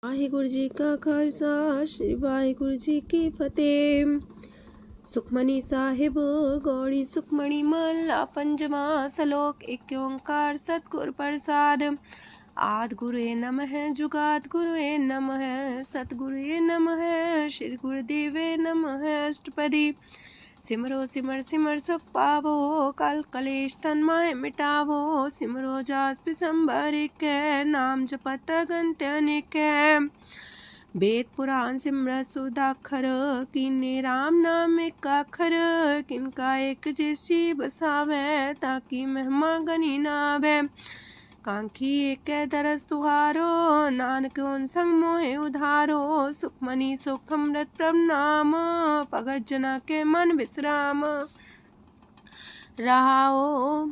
वाहिगुरु जी का खालसा श्री वाहिगुरु जी की फतेह। सुखमनी साहिब गौड़ी सुखमणी महला पंजवा सलोक। एक ओंकार सतगुर प्रसाद। आद गुरुए नमः जुगाद गुरुए नमः सतगुरुए नमः श्री गुरुदेवे नमः। अष्टपदी सिमरो सिमर सिमर सुख पावो कल कलेश तन माहे मिटावो। सिमरो जास पिसंबर एक नाम जपत अगंत अनेक। वेद पुराण सिमरत सुदाखर किन्ने राम नाम एक अखर। किनका एक जैसी बसावे ताकि महिमा गनी नावे। कांखी एक दरस तुहारो नानक उन संग मोहे उधारो। सुखमनी सुख अमृत प्रभ नाम भगत जना के मन विश्राम। रहाओ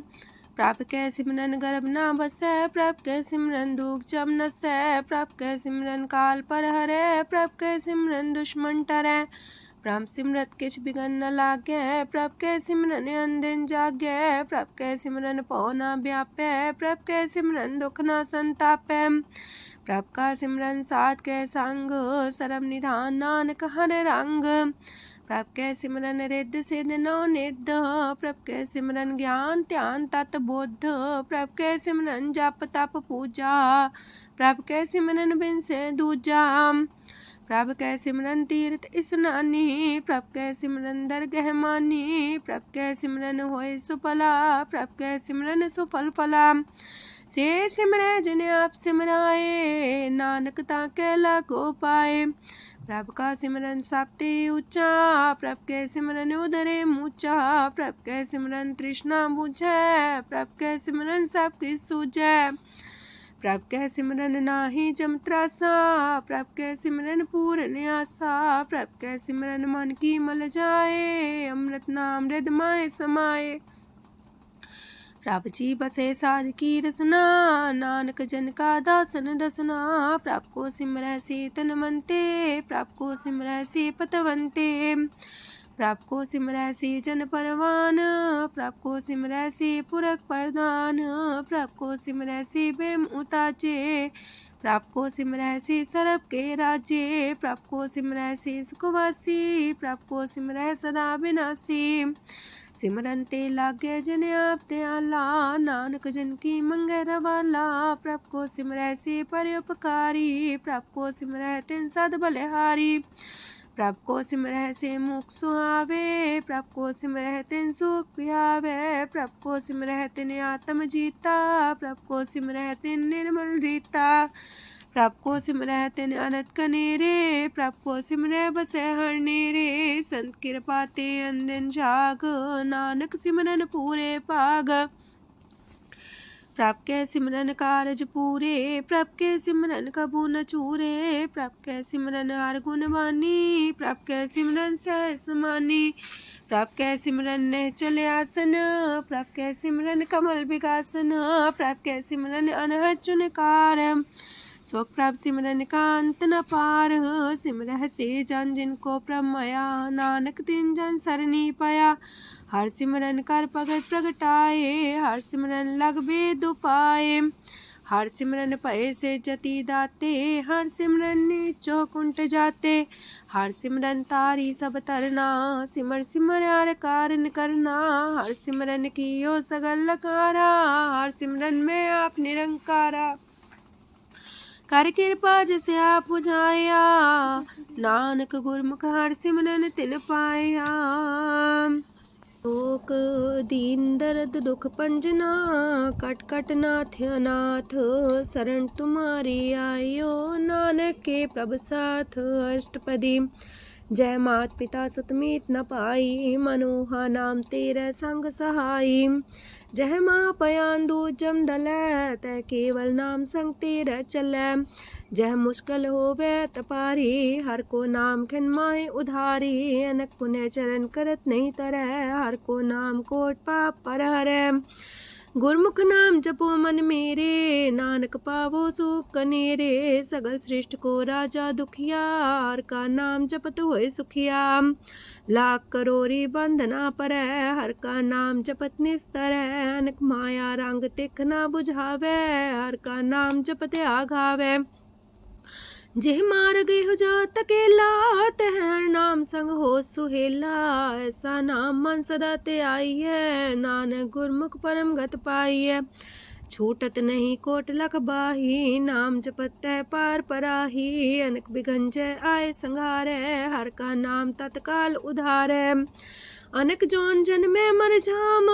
प्रभ कै सिमरन गर्भ ना बसै। प्रभ कै सिमरन दुख जम नसै। प्रभ कै सिमरन काल पर हरै। प्रभ कै सिमरन दुश्मन टरै। प्रभ सिमरत किछ बिगन न लागै। प्रभ कै सिमरन अनदिन जागै। प्रभ कै सिमरन पौ ना व्यापै। प्रभ कै सिमरन दुख ना संतापै। प्रभ का सिमरन साध कै संग सरम निधान नानक हर रंग। प्रभ कै सिमरन रिद्ध सिद्ध नौ निध। प्रभ कै सिमरन ज्ञान ध्यान तत बुद्ध। प्रभ कै सिमरन जप तप पूजा। प्रभ कै सिमरन बिन से दूजा। प्रभ कै सिमरन तीर्थ स्नानी। प्रभ कै सिमरन दरगह मानी। प्रभ कै सिमरन होए सुफला। प्रभ कै सिमरन सुफल फला। से सिमरै जिन आप सिमराए नानक ताकै लागो पाए। प्रभ का सिमरन सबते ऊंचा। प्रभ कै सिमरन उदरे मूचा। प्रभ कै सिमरन तृष्णा बुझै। प्रभ कै सिमरन सब किछ सूझै। प्रभ कै सिमरन नाही जम त्रासा। प्रभ कै सिमरन पूर्ण आसा। प्रभ कै सिमरन मन की मल जाए। अमृत नाम हृद माए समाए। प्रभ जी बसे साध की रसना नानक जन का दासन दसना। प्रभ को सिमरै से तन मनते। प्रभ को सिमरै से पतवंते। प्रभ को सिमरै से जन परवान। प्रभ को सिमरै से पुरख प्रधान। प्रभ को सिमरै से बेम उताचे। प्रभ को सिमरै से सरब के राजे। प्रभ को सिमरै से सुखवासी। प्रभ को सिमरै सदा विनाशी। सिमरन ते लागे जिन आप दयाला नानक जन की मंगै रवाला। प्रभ को सिमरै से परोपकारी। प्रभ को सिमरै तिन सद बलिहारी। प्रभ को सिमरै से मुख सुहावे। प्रभ को सिमरै तिन सुख पिहावे। प्रभ को सिमरै तिन आत्म जीता। प्रभ को सिमरै तिन निर्मल रीता। प्रभ को सिमरै तिन अनंत कनेरे। प्रभ को सिमरै बसै हर नेरे। संत कृपा ते अनदिन जाग नानक सिमरन पूरे पाग। प्रभ कै सिमरन कारज पूरे। प्रभ कै सिमरन कबू न चूरे। प्रभ कै सिमरन हर गुण बानी। प्रभ कै सिमरन सहस समानी। प्रभ कै सिमरन निश्चल आसन। प्रभ कै सिमरन कमल विगासन। प्रभ कै सिमरन अनहद चुनकार। सो प्रभ सिमरन का अंत न पार। सिमरह से जन जिनको प्रभ माया नानक तिन जन सरनी पाया। हर सिमरन कर भगत प्रगटाए। हर सिमरन लग वेद उपाय। हर सिमरन भय से जति दाते। हर सिमरन नीचो कुंट जाते। हर सिमरन तारी सब तरना। सिमर सिमर हर कारण करना। हर सिमरन कियो सगल लकारा। हर सिमरन में आप निरंकारा। कर कृपा जिसे आप बुझाया। नानक गुरमुख हर सिमरन तिन पाया। लोक दीन दर्द दुख पंजना। कट कट नाथ अनाथ। शरण तुम्हारी आयो नानक के प्रभ साथ। अष्टपदी जय मात पिता सुत मीत न पाई। मनोहा नाम तेरे संग सहाई। जय माँ पयान दूज जम दलै। तै केवल नाम संग तेरे चलै। जह मुश्किल होवे तपारी। हर को नाम खिन माहे उधारी। अनक पुण्य चरण करत नहीं तरह। हर को नाम कोट पाप पर हरै। गुरमुख नाम जपो मन मेरे। नानक पावो सुख कनेरे। सगल सृष्टि को राजा दुखिया। हर का नाम जपत होए सुखिया। लाख करोड़ी बंधना परै। हर का नाम जपत निस्तर। अनक माया रंग तिख ना बुझावे। हर का नाम जपत आघावे। जेह मार गए हो जा तकेला, तह हर नाम संग हो सुहेला। ऐसा नाम मन सदा ते आई है, नानक गुरमुख परम गत पाई है। छूटत नहीं कोट लख बाही, नाम जपत है पार पराही। अनक बिगंजय आए संघारे, हर का नाम तत्काल उधारे। अनक जोन जन्मे मर जाम,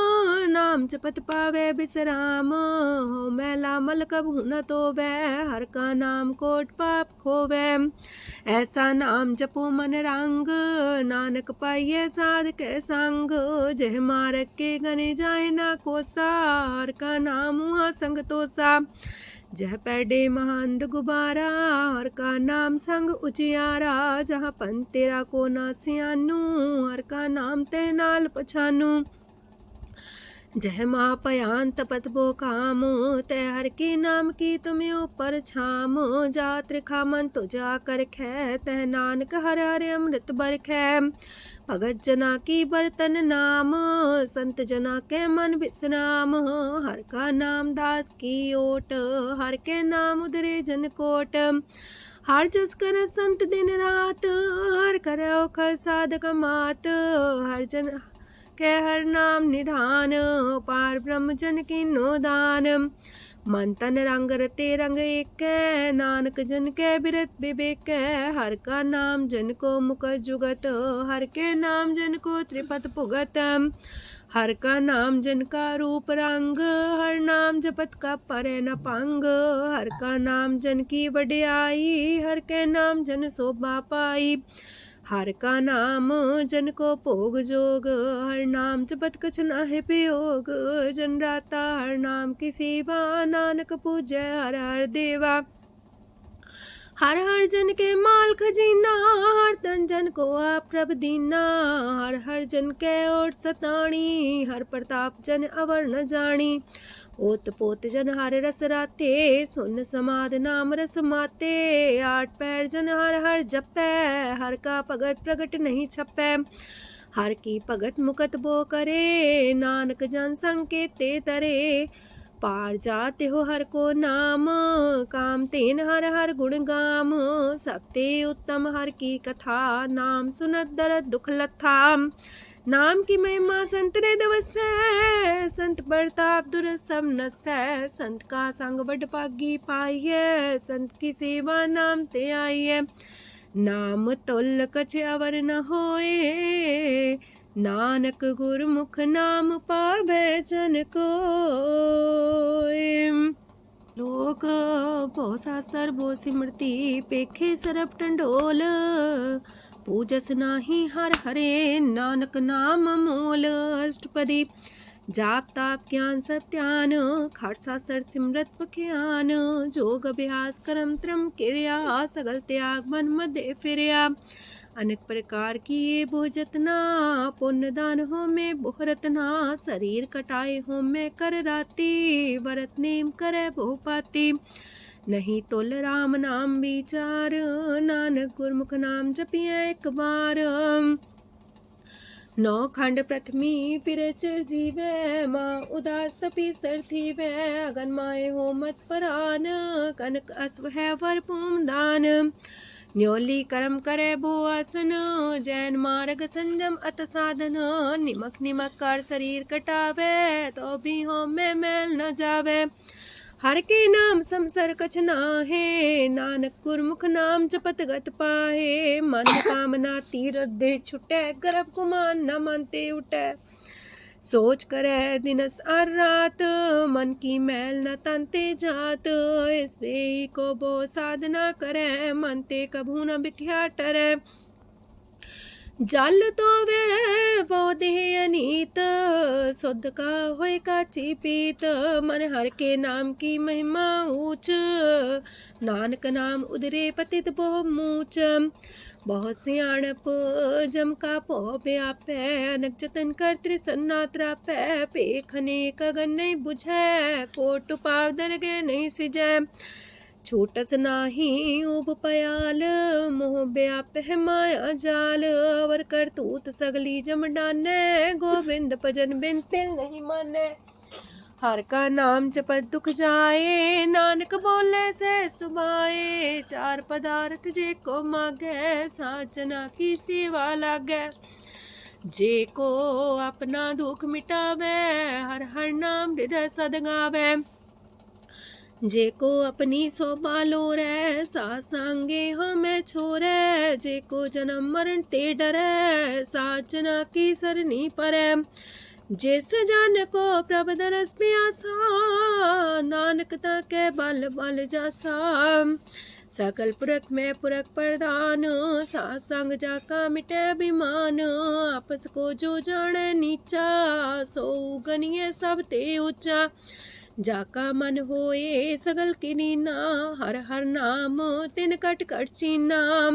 नाम जपत पावे बिसराम। हो मैला मल कबहु न तोवे, हर का नाम कोट पाप खोवे। ऐसा नाम जपो मन रंग, नानक पाइये साध के संग। जह मारक के गने जाए ना कोसा, हर का नाम हुआ संग तोसा। जह पैडे महांद गुबारा, हर का नाम संग उजियारा। जहाँ पन तेरा को ना सियानू, हर का नाम ते नाल पछानू। जह माँ पयान तपत बो काम, तय हर के नाम की तुम्हें ऊपर छाम। जा त्रिखा मन तो जा कर खे, तह नानक हर हर अमृत बरखै। भगत जना की बर्तन नाम, संत जना के मन विश्राम। हर का नाम दास की ओट, हर के नाम उधरे जन कोट। हर जस कर संत दिन रात, हर करो खर साधक मात। हर जन के हर नाम निधान, पार ब्रह्म जन की नो दान। मन तन रंग रते रंग एक, नानक जन के बिरत विवेक। हर का नाम जन को मुख जुगत, हर के नाम जन को त्रिपत पुगत। हर का नाम जन का रूप रंग, हर नाम जपत का परे न पंग। हर का नाम जन की वड्याई, हर के नाम जन शोभा पाई। हर का नाम जन को भोग जोग, हर नाम जपत कछ नाहि वियोग। जन राता हर नाम की सेवा, नानक पूजै हर हर देवा। हर हर जन के माल खजीना, हर तन जन को आप प्रभ दीना। हर हर जन के ओट सताणी, हर प्रताप जन अवर न जानी। ओत पोत जन हर रस राते, सुन समाध नाम रस माते। आठ पैर जन हर हर जपै, हर का भगत प्रगट नहीं छपै। हर की भगत मुकत बो करे, नानक जन संकेते तरे। पार जाते हो हर को नाम, काम तेन हर हर गुण गाम। सबते उत्तम हर की कथा, नाम सुनत दरद दुख लथा। नाम की महिमा संत रे दवसै, संत प्रताप दुर सब नसै। संत का संग बड़ पागी पाइये, संत की सेवा नाम ते आइये। नाम तुल कछ अवर न होए, नानक गुरमुख नाम पावै जन कोय। लोक बहु शास्त्र बहु सिमरती, पेखे सरब टंडोल। पूजस नाही हर हरे, नानक नाम मोल। अष्टपदी जाप ताप ज्ञान सब ध्यान, खाट शास्त्र सिमरत ज्ञान। जोग अभ्यास कर्म त्रम क्रिया, सगल त्याग मन मध्य फिरया। अनेक प्रकार की ये बहु जतना, पुण्य दान हो में बहु रतना। शरीर कटाए हो में कर राती, व्रत नेम करे बहु पाती। नहीं तोल राम नाम विचार, नानक गुरमुख नाम जपिए एक बार। नौ खंड प्रथमी फिर चिर जीवे, माँ उदास तपी सर थीवे। अगन माए हो मत परान, कनक अश्व है वर पूम दान। न्योली कर्म करे भो आसन, जैन मार्ग संजम अत साधन। निमक निमक कर शरीर कटावे, तो भी हो में मैल न जावे। हर के नाम समसर कछ नाहे, नानक गुरमुख नाम जपत गत पाहे। मन कामना तीरथ दे छुटे, गर्भ गुमान न मानते उठे। सोच करे दिनस और रात, मन की मैल न तनते जात। इस देही को बो साधना करे, मनते कभू न बिख्या टरे। जल तो वे पौधे अनीत, शुद्ध का होए काची पीत। मन हर के नाम की महिमा ऊंच, नानक नाम उदरे पतित बहु मूच। बहुत सियाणप जम का पो व्यापै, अनक जतन कर त्रिसन्ना त्रापै। पेखने कगन नहीं बुझै, कोट पाव दरगे नहीं सिजै। छोटस नाही उब पयाल, मोह व्याप है माया जाल। अवर करतूत सगली जम डानै, गोविंद भजन बिन तिल नहीं मानै। हर का नाम जपत दुख जाए, नानक बोले से सुभाए। चार पदार्थ जे को मागे, साजना की सेवा लागे। जे को अपना दुख मिटावे, हर हर नाम हृदय सद गावे। जे को अपनी शोभा लोरे, सासंगे हमें छोरे। जे को जन्म मरण ते डरे, साजना की सरनी परे। जिस जन को प्रभ दरस प्यासा, नानक ताके बल बल जासा। सकल पुरख में पुरख प्रधान, सासंग जाका मिटे अभिमान। आपस को जो जाने नीचा, सो गनिए सब ते ऊंचा। जाका मन होए सगल किरीना, हर हर नाम तिन कट कट चीना।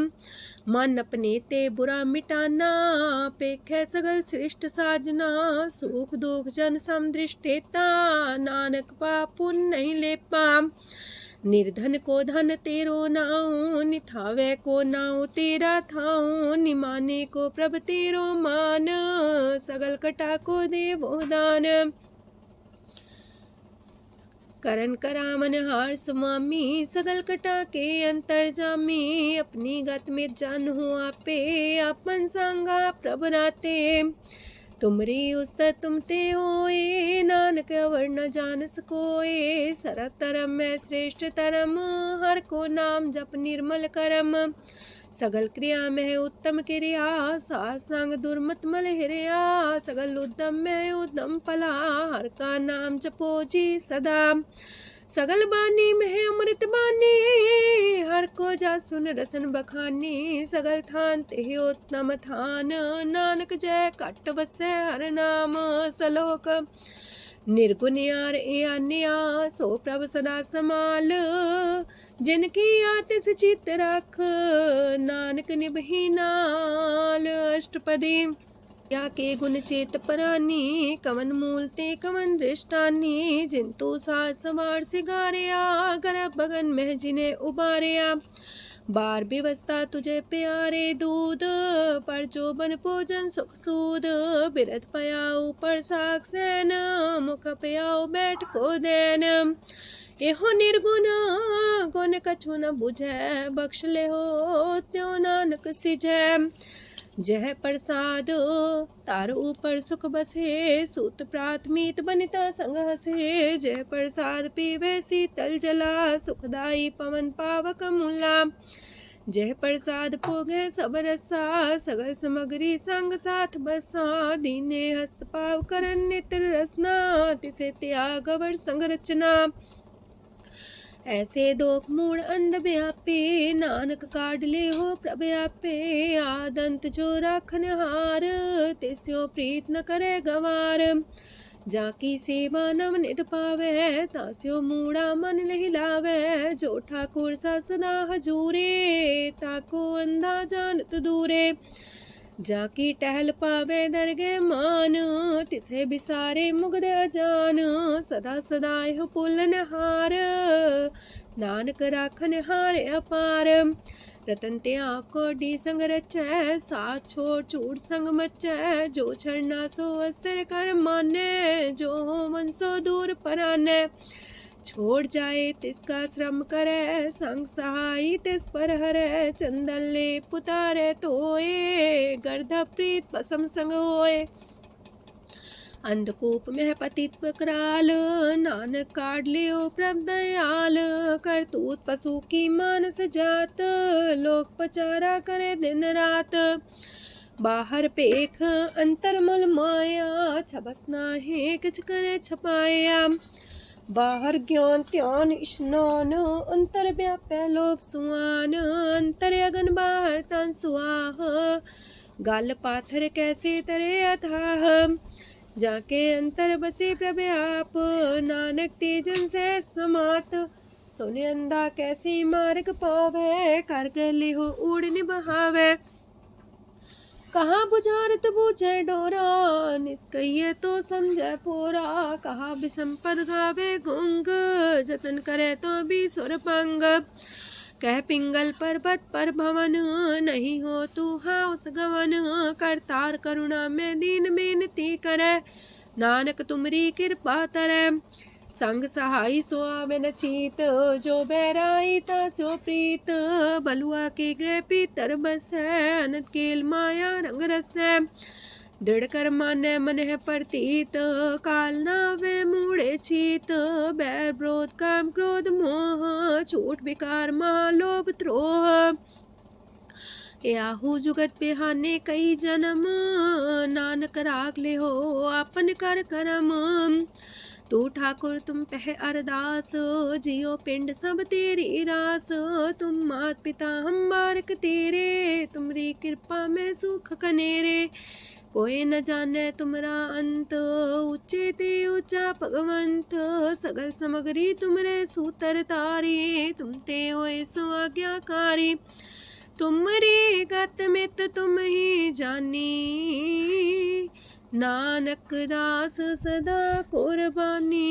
मन अपने ते बुरा मिटाना, पेखे सगल सृष्ट साजना। सुख दुख जन समदृष्टेता, नानक पाप पुण्य नहीं लेपा। निर्धन को धन तेरो नाऊ, निथावे को नाऊ तेरा थाऊ। निमाने को प्रभ तेरो मान, सगल कटा को देवो दान। करन करामन हार समामी, सगल कटा के अंतर जामी। अपनी गत में जान हो आपे, आपन संगा प्रभ राते। तुमरी उस्तर तुम ते होए, नानक अवर न जान सकोए। सरब तरम में श्रेष्ठ तरम, हर को नाम जप निर्मल करम। सगल क्रिया में उत्तम क्रिया, सासंग दुर्मत मल हिरिया। सगल उद्यम में उद्यम फला, हर का नाम जपो जी सदा। सगल बानी में अमृत बानी, हर को जा सुन रसन बखानी। सगल थान ते उत्तम थान, नानक जय कट बसे हर नाम सलोक। निर्गुण यार आन्या, सो प्रभ सदा समाल। जिनकी आतिस चित रख, नानक निभही नाल। अष्टपदी या के गुण चेत परानी, कवन मूलते कवन दृष्टानी। जिंतु सास सवार सिगारिया, गर्भ बगन में जिन्हें उबारिया। बार व्यवस्था तुझे प्यारे दूध, पर जो बन भोजन सुख सूद। बिरत पयाऊ पर साग सैन, मुख पयाऊ बैठ को देन। एहो निर्गुण गुण कछु न बुझै, बख्श ले हो त्यों नानक सिझै। जह प्रसाद तार ऊपर सुख बसे, सूत प्रात मीत बनिता संग हसे। जह प्रसाद पीवे शीतल जला, सुखदाई पवन पावक मूला। जह प्रसाद भोगे सब रसा, सगल समग्री संग साथ बसा। दीने हस्त पाव करन नित्र रसना, तिसे त्याग अवर संग रचना। ऐसे दोख मूड अंध व्यापे, नानक काढ़ ले हो प्रभ आपे। आदंत जो राखन हार, तिस्यो प्रीत न करे गवार। जाकी सेवा नव नित पावे, तास्यो मूड़ा मन लहिलावे। जो ठाकुर सा सदा हजूरे, ताको अंधा जानत दूरे। जाकी टहल पावे दरगे मान, तिसे बिसारे मुग्ध अजान। सदा सदा यह पुलन हार, नानक राखन हारे अपार। रतन त्याग कोडी संग रचै, साथ छोड़ चूड़ संग मचै। जो छड़ना सो अस्थिर कर माने, जो हो मन सो दूर पराने। छोड़ जाए तिसका श्रम करे, संग सहाई तिस पर हरे। चंदन ले पुतारे तोए, गर्ध प्रीत पसम संग होए। अंधकूप में पतित पकराल, नानक काढ़ लियो प्रभ दयाल। करतूत पशु की मानस जात, लोक पचारा करे दिन रात। बाहर पेख अंतर मल माया, छबस नाहे किछ करे छपाया। बाहर ज्ञान त्यान स्नान, अंतर व्यापै लोभ सुआन। अंतर अगन बाहर तन सुआह, गल पाथर कैसे तरे अथाह। जाके अंतर बसे प्रभ आप, नानक तेजन से समात। सोने अंधा कैसी मार्ग पावे, कर गले हो उड़ निबहावे। कहाँ बुझारत बूझे डोरा, निष्कइये तो समझे पोरा। कहाँ बिसंपद गावे गुंग, जतन करे तो भी सुर पंग। कह पिंगल पर्वत पर भवन, नहीं हो तू हाउस गवन। करतार करुणा में दीन बेनती करे, नानक तुमरी कृपा तरੈ। संग सहाई सो आवे न चीत, जो बैराई तास्यो प्रीत। बलुआ के गृह पीतर बसै, अनंत केल माया रंग रसै। दृढ़ कर मानै मन है प्रतीत, काल नावे मूढ़े चीत। बैर विरोध काम क्रोध मोह, छूट विकार महालोभ द्रोह। याहू जुगत बिहाने कई जन्म, नानक राख ले हो आपन कर करम। तू ठाकुर तुम पह अरदास, जियो पिंड सब तेरी रास। तुम मात पिता हम बारक तेरे, तुमरी कृपा में सुख कनेरे। कोई न जाने तुमरा अंत, ऊंचे ते ऊंचा भगवंत। सगल समगरी तुमरे सूतर तारी, तुम ते होए सो आज्ञाकारी। तुमरी गत मित तुम ही जानी, नानक दास सदा कुर्बानी।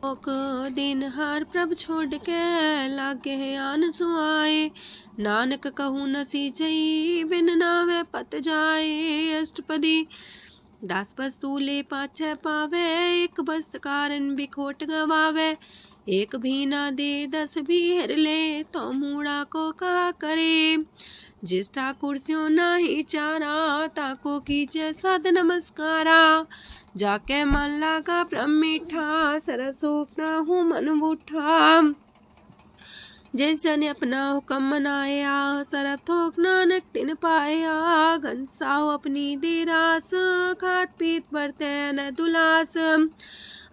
ओक दिन हार प्रभ छोड़ के, लागे आन सुआए। नानक कहूँ न सीचई, बिन नावे पत जाए। अष्टपदी दास बस्तु ले पाछे पावे, एक बस्त कारण बिखोट गवावे। एक भी ना दे दस भी हर ले, तो मूड़ा को कहा करे। जिस ठाकुर स्यों नाही चारा, ताको कीजे सद नमस्कारा। जाके मन लागा ब्रह्म मीठा, सरस सूखना हूँ मन बूठा। जिस जन अपना हुक्म मनाया, सरब थोक नानक तिन पाया। घनसाओ अपनी दे रास, खात पीत बरते न दुलास।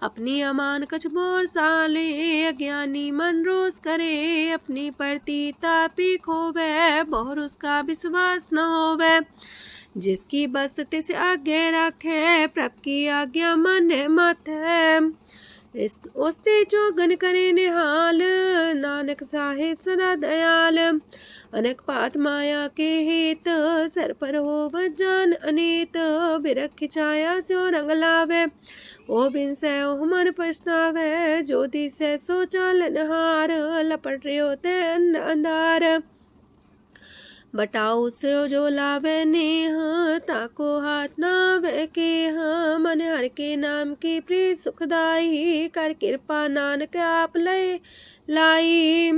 अपनी अमान कछ बोर साले, अज्ञानी मन रोस करे। अपनी प्रति तापी खोवे, बहुर उसका विश्वास न होवे। जिसकी बस तिस आगे रखे, प्रभ की आज्ञा माने मत है। उसते चौगन करे निहाल, नानक साहिब सदा दयाल। अनेक पात माया के हेत, सर पर हो जान अनेत। बिरख छाया स्यो रंग लावे, ओ बिन से ओ मन पछतावे। जो दिसे सो चालन हार, लपट रहो ते अंधार। बटाऊ से जो लावे नेह, ताको हाथ नावे केह। मन हर के नाम की प्रिय सुखदाई, कर कृपा नानक आप लय लाई।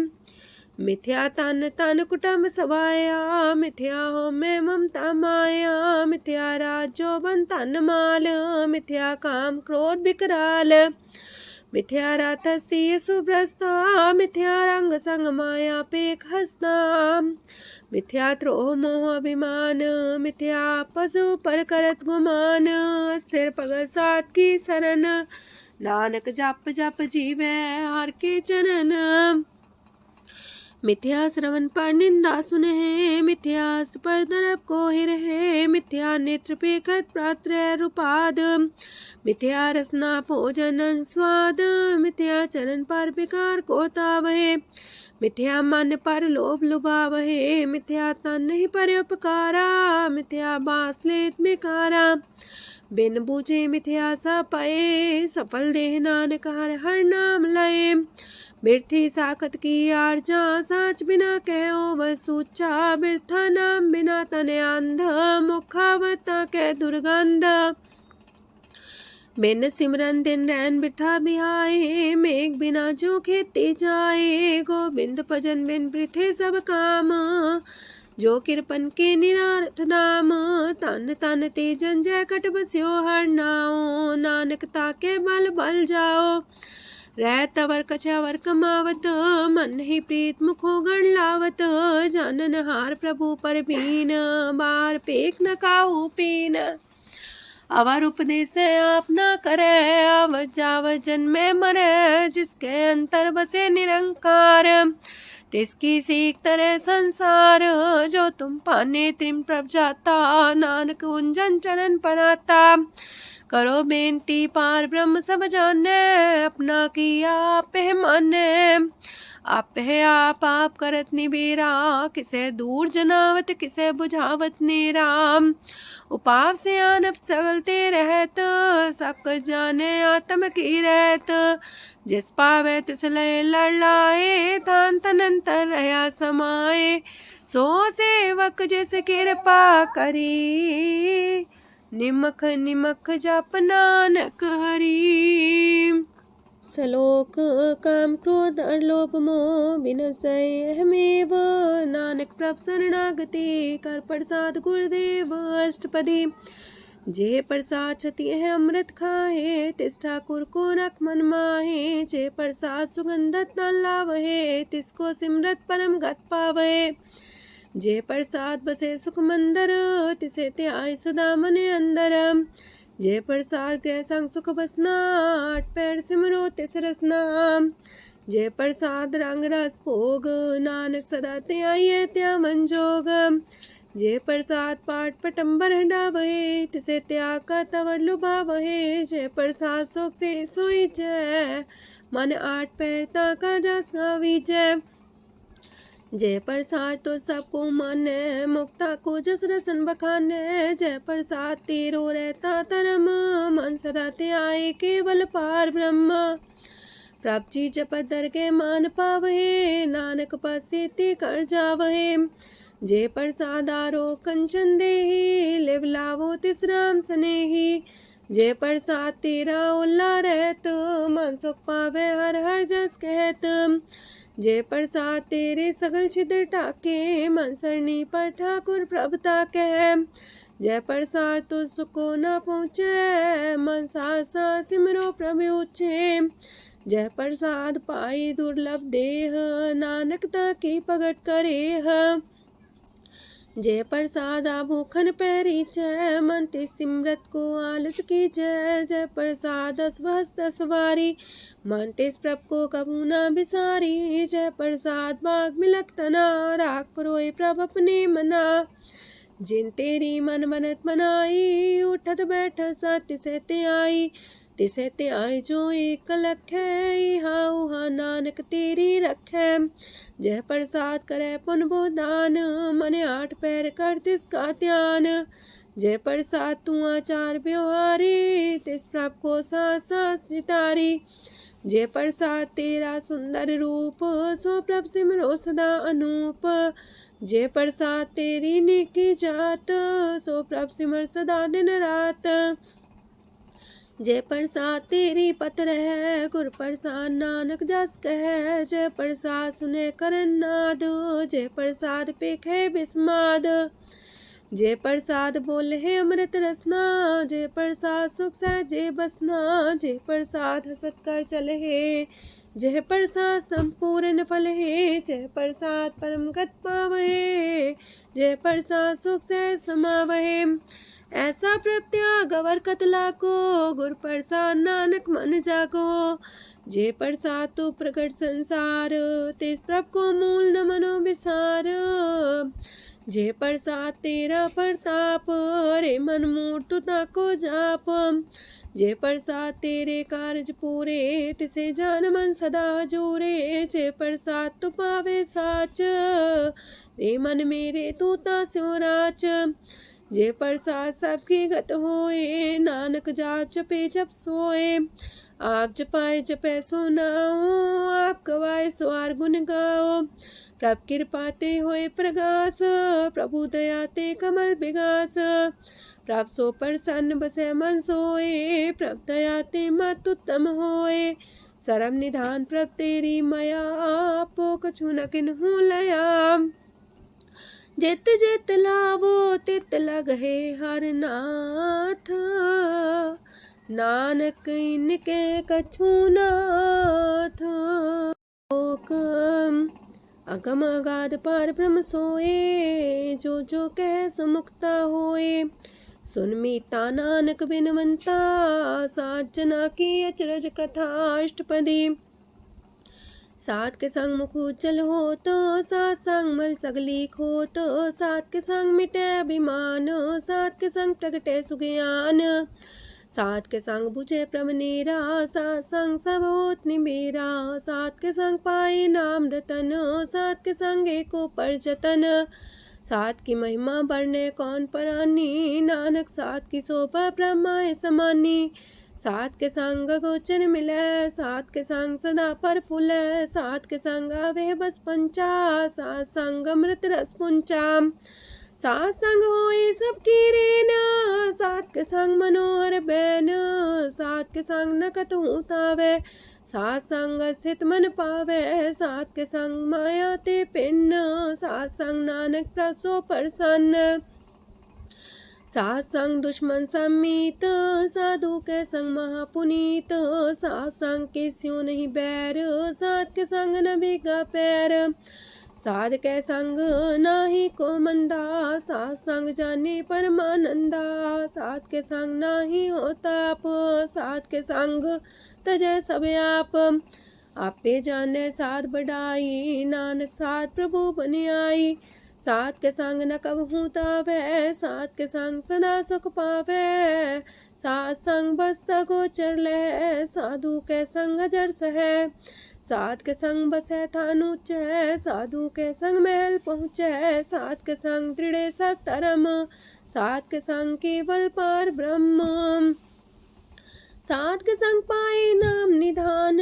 मिथ्या तन तन कुटुंब सवाया, मिथ्या हो में ममता माया। मिथ्या राजो बन तन माल, मिथ्या काम क्रोध विकराल। मिथ्या रातसी सुभ्रस्ता, मिथ्या रंग संग माया पेख हस्ता। मिथ्या द्रोह मोह अभिमान, मिथ्या पशु पर करत गुमान। स्थिर पग सात की शरण, नानक जप जप जीवे हर के चरण। मिथ्या श्रवण पर निंदा सुने, मिथ्या पर दरब को ही रहे। मिथ्या नेत्र पेखत पात्र रूपाद, मिथ्या रसना भोजन स्वाद। मिथ्या चरण पर विकार को तावहे, मिथ्या मन पर लोभ लुभावहे। मिथ्या तन नहीं पर उपकारा, मिथ्या बास लेत बेकारा। बिन बूझे मिथ्या सा पाए, सफल देह नानक हर हर नाम लय। बिरथी साखत की आरजा, साच बिना कहो वह सूचा। बिरथा नाम बिना तने अंध, मुखावता के दुर्गंध। बिन सिमरन दिन रैन बिरथा बिहाए, मेघ बिना जो खेती जाए। गोविंद भजन बिन बिरथे सब काम, जो किरपन के निरारथ नाम। तन तन ते जंजय कट बस्यो हर नाओ, नानक ताके बल बल जाओ। रह तवर कछवर कमावत, मन ही प्रीत मुखो गण लावत। जानन हार प्रभु पर बीन, बार पेख न काहू पीन। अवर उपदेश आप न करे, अव जाव जन्मे मरे। जिसके अंतर बसे निरंकार, तिसकी सीख तरह संसार। जो तुम पाने त्रिम प्रभ जाता, नानक उंजन चरण पराता। करो बेनती पार ब्रह्म सब जाने, अपना किया आप माने। आप है आप करत निबेरा, किसे दूर जनावत किसे बुझावत नेरा। उपाव से आनप चलते रहत, सब कुछ जाने आत्म की रहत। जिस पावे तिस लय लड़ाए, तान तनंतर रहा समाए। सो सेवक जिस कृपा करी, निमख निमख जप नानक हरि। सलोक काम क्रोध लोभ मोह विनशय अहमेव, नानक प्रभ शरणागति कर प्रसाद गुरुदेव अष्टपदी। जे प्रसाद छति है अमृत खाहे, तिस ठाकुर को रख मन माहे। जे प्रसाद सुगंधत न लावहे, तिसको सिमरत परम गत पावहे। जे प्रसाद बसे सुख मंदर, तिसे त्याय सदा मन अंदर। जे प्रसाद गृह संग सुख बसना, आठ पैर सिमरो तिस रसना। जे प्रसाद रंग रस भोग, नानक सदा त्याये त्या मन जोग। जे प्रसाद पाठ पटम्बर डावहे, तिसे त्याग का तवर लुभावहे। जे प्रसाद शोक से सोई जय, मन आठ पैर ताका जस गावी जय। जय प्रसाद तो सबको माने, मुक्ता को जस रसन बखाने। जय प्रसाद तेरो रहता धर्म, मन सदा त्याए केवल पार ब्रह्म। प्रभ जी जपत दर के मान पावहे, नानक पासे ते कर जावहे। जय प्रसाद आरो कंचन देही, लिव लावो तिस राम स्नेही। जय प्रसाद तेरा उल्ला रहत, मन सुख पावे हर हर जस कहत। जय प्रसाद तेरे सगल छिद्र टाके, मन सरनी पर ठाकुर प्रभ ताके। जय प्रसाद तो सुको न पहुँचे, मन सा सिमरो प्रभु ऊँचे। जय प्रसाद पाई दुर्लभ देह, नानक ताकी प्रगट करे। जय प्रसाद आभूखन पैरी जय, मन ते सिमरत को आलस की जय। जय प्रसाद अस्वस्थ सवारी, मन तेस प्रभ को कबू न बिसारी। जय प्रसाद बाग मिलक तना, राख परोए प्रभ अपने मना। जिन तेरी मन मनत मनाई, उठत बैठत सत्य से ते आई। तिसे ते आए जो एक लख है, हाँ उहाँ नानक तेरी रखै। जय प्रसाद करे पुन बोदान, मन आठ पैर कर तिसका ध्यान। जय प्रसाद तू आचार व्यवहारी, तिस प्रभ को सास सितारी। जय प्रसाद तेरा सुंदर रूप, सो प्रभ सिमरो सदा अनूप। जय प्रसाद तेरी नेकी जात, सो प्रभ सिमर सदा दिन रात। जय प्रसाद तेरी पत्र है, गुर प्रसाद नानक जस कह। जय प्रसाद सुने करन नाद, जय प्रसाद पेखे बिस्माद। जय प्रसाद बोले है अमृत रसना, जय प्रसाद सुख सहजे बसना। जय प्रसाद हसत कर चले है, जय प्रसाद संपूर्ण फल है। जय प्रसाद परम गत पावहे, जय प्रसाद सुख से समावहे। ऐसा प्रत्याग अवर कतला को, गुर प्रसाद नानक मन जागो। जय प्रसाद तो प्रकट संसार, तेज प्रभ को मूल न मनो विसार। जय प्रसाद तेरा प्रताप, रे मन मूर्त ताको जाप। जय प्रसाद तेरे कारज पूरे, तिसे जान मन सदा जोरे। जय प्रसाद तू पावे साच, रे मन मेरे तू ता स्यो राच। जय प्रसाद सबकी गत होए, नानक जाप जपे जप सोए। आप जपाए जपे सो नाओ, आप गवाए सो आर गुण गाओ। प्रभ कृपा ते होए प्रगास, प्रभु दया ते कमल विगास। प्रभ सो प्रसन्न बसे मन सोए, प्रभ दया ते मत उत्तम होए। सरम निधान प्रभ तेरी मया, आपो कछु न किन्हु लया। जित जित लावो तित लगहे हर नाथ, नानक इनके कछु नाथ। अगम अगाध पार ब्रह्म सोए, जो जो कह सो मुक्ता होए। सुन मीता नानक बिनवंता, सात जना की अचरज कथा अष्टपदी। सात के संग मुख उज्जल हो तो, सात संग मल सगलीक हो तो। सात के संग मिटे अभिमान, सात के संग प्रगटे सुज्ञान। सात के संग बुझे प्रमनेरा, सात संग सब होत निमेरा। सात के संग पाए नाम रतन, सात के संग एको पर जतन। सात की महिमा बढ़ने कौन परानी, नानक सात की शोभा ब्रह्मा समानी। सात के संग गोचर मिले, सात के संग सदा पर फूले। सात के संग आवे बस पंचा, सात संग अमृत रस पुंचा। सात संग होए सबकी रेन, सात के संग मनोहर बैन, सात के संग न कतहु तावे, सात संग स्थित मन पावे, सात के संग माया ते पिन्न, सात संग नानक प्रसो प्रसन्न, सात संग दुश्मन समीत, साधु के संग महापुनीत, सात संग के स्यों नहीं बैर, सात के संग न भीगा पैर, साध के संग नाही को मंदा, सात संग जाने परमानंदा, सात के संग नाही हो ताप, सात के संग तजय सब आप, आपे जाने साध बढ़ाई, नानक साध प्रभु बन आई, सात के संग न कबहू तावे, सात के संग सदा सुख पावे, सात संग बसता गोचर ले, साधु के संग अजर सहे, सात के संग बसे थान ऊंचे, साधु के संग महल पहुँचे, सात के संग दृढ़ सतरम, सात के संग केवल पार ब्रह्म, सात के संग पाए नाम निधान,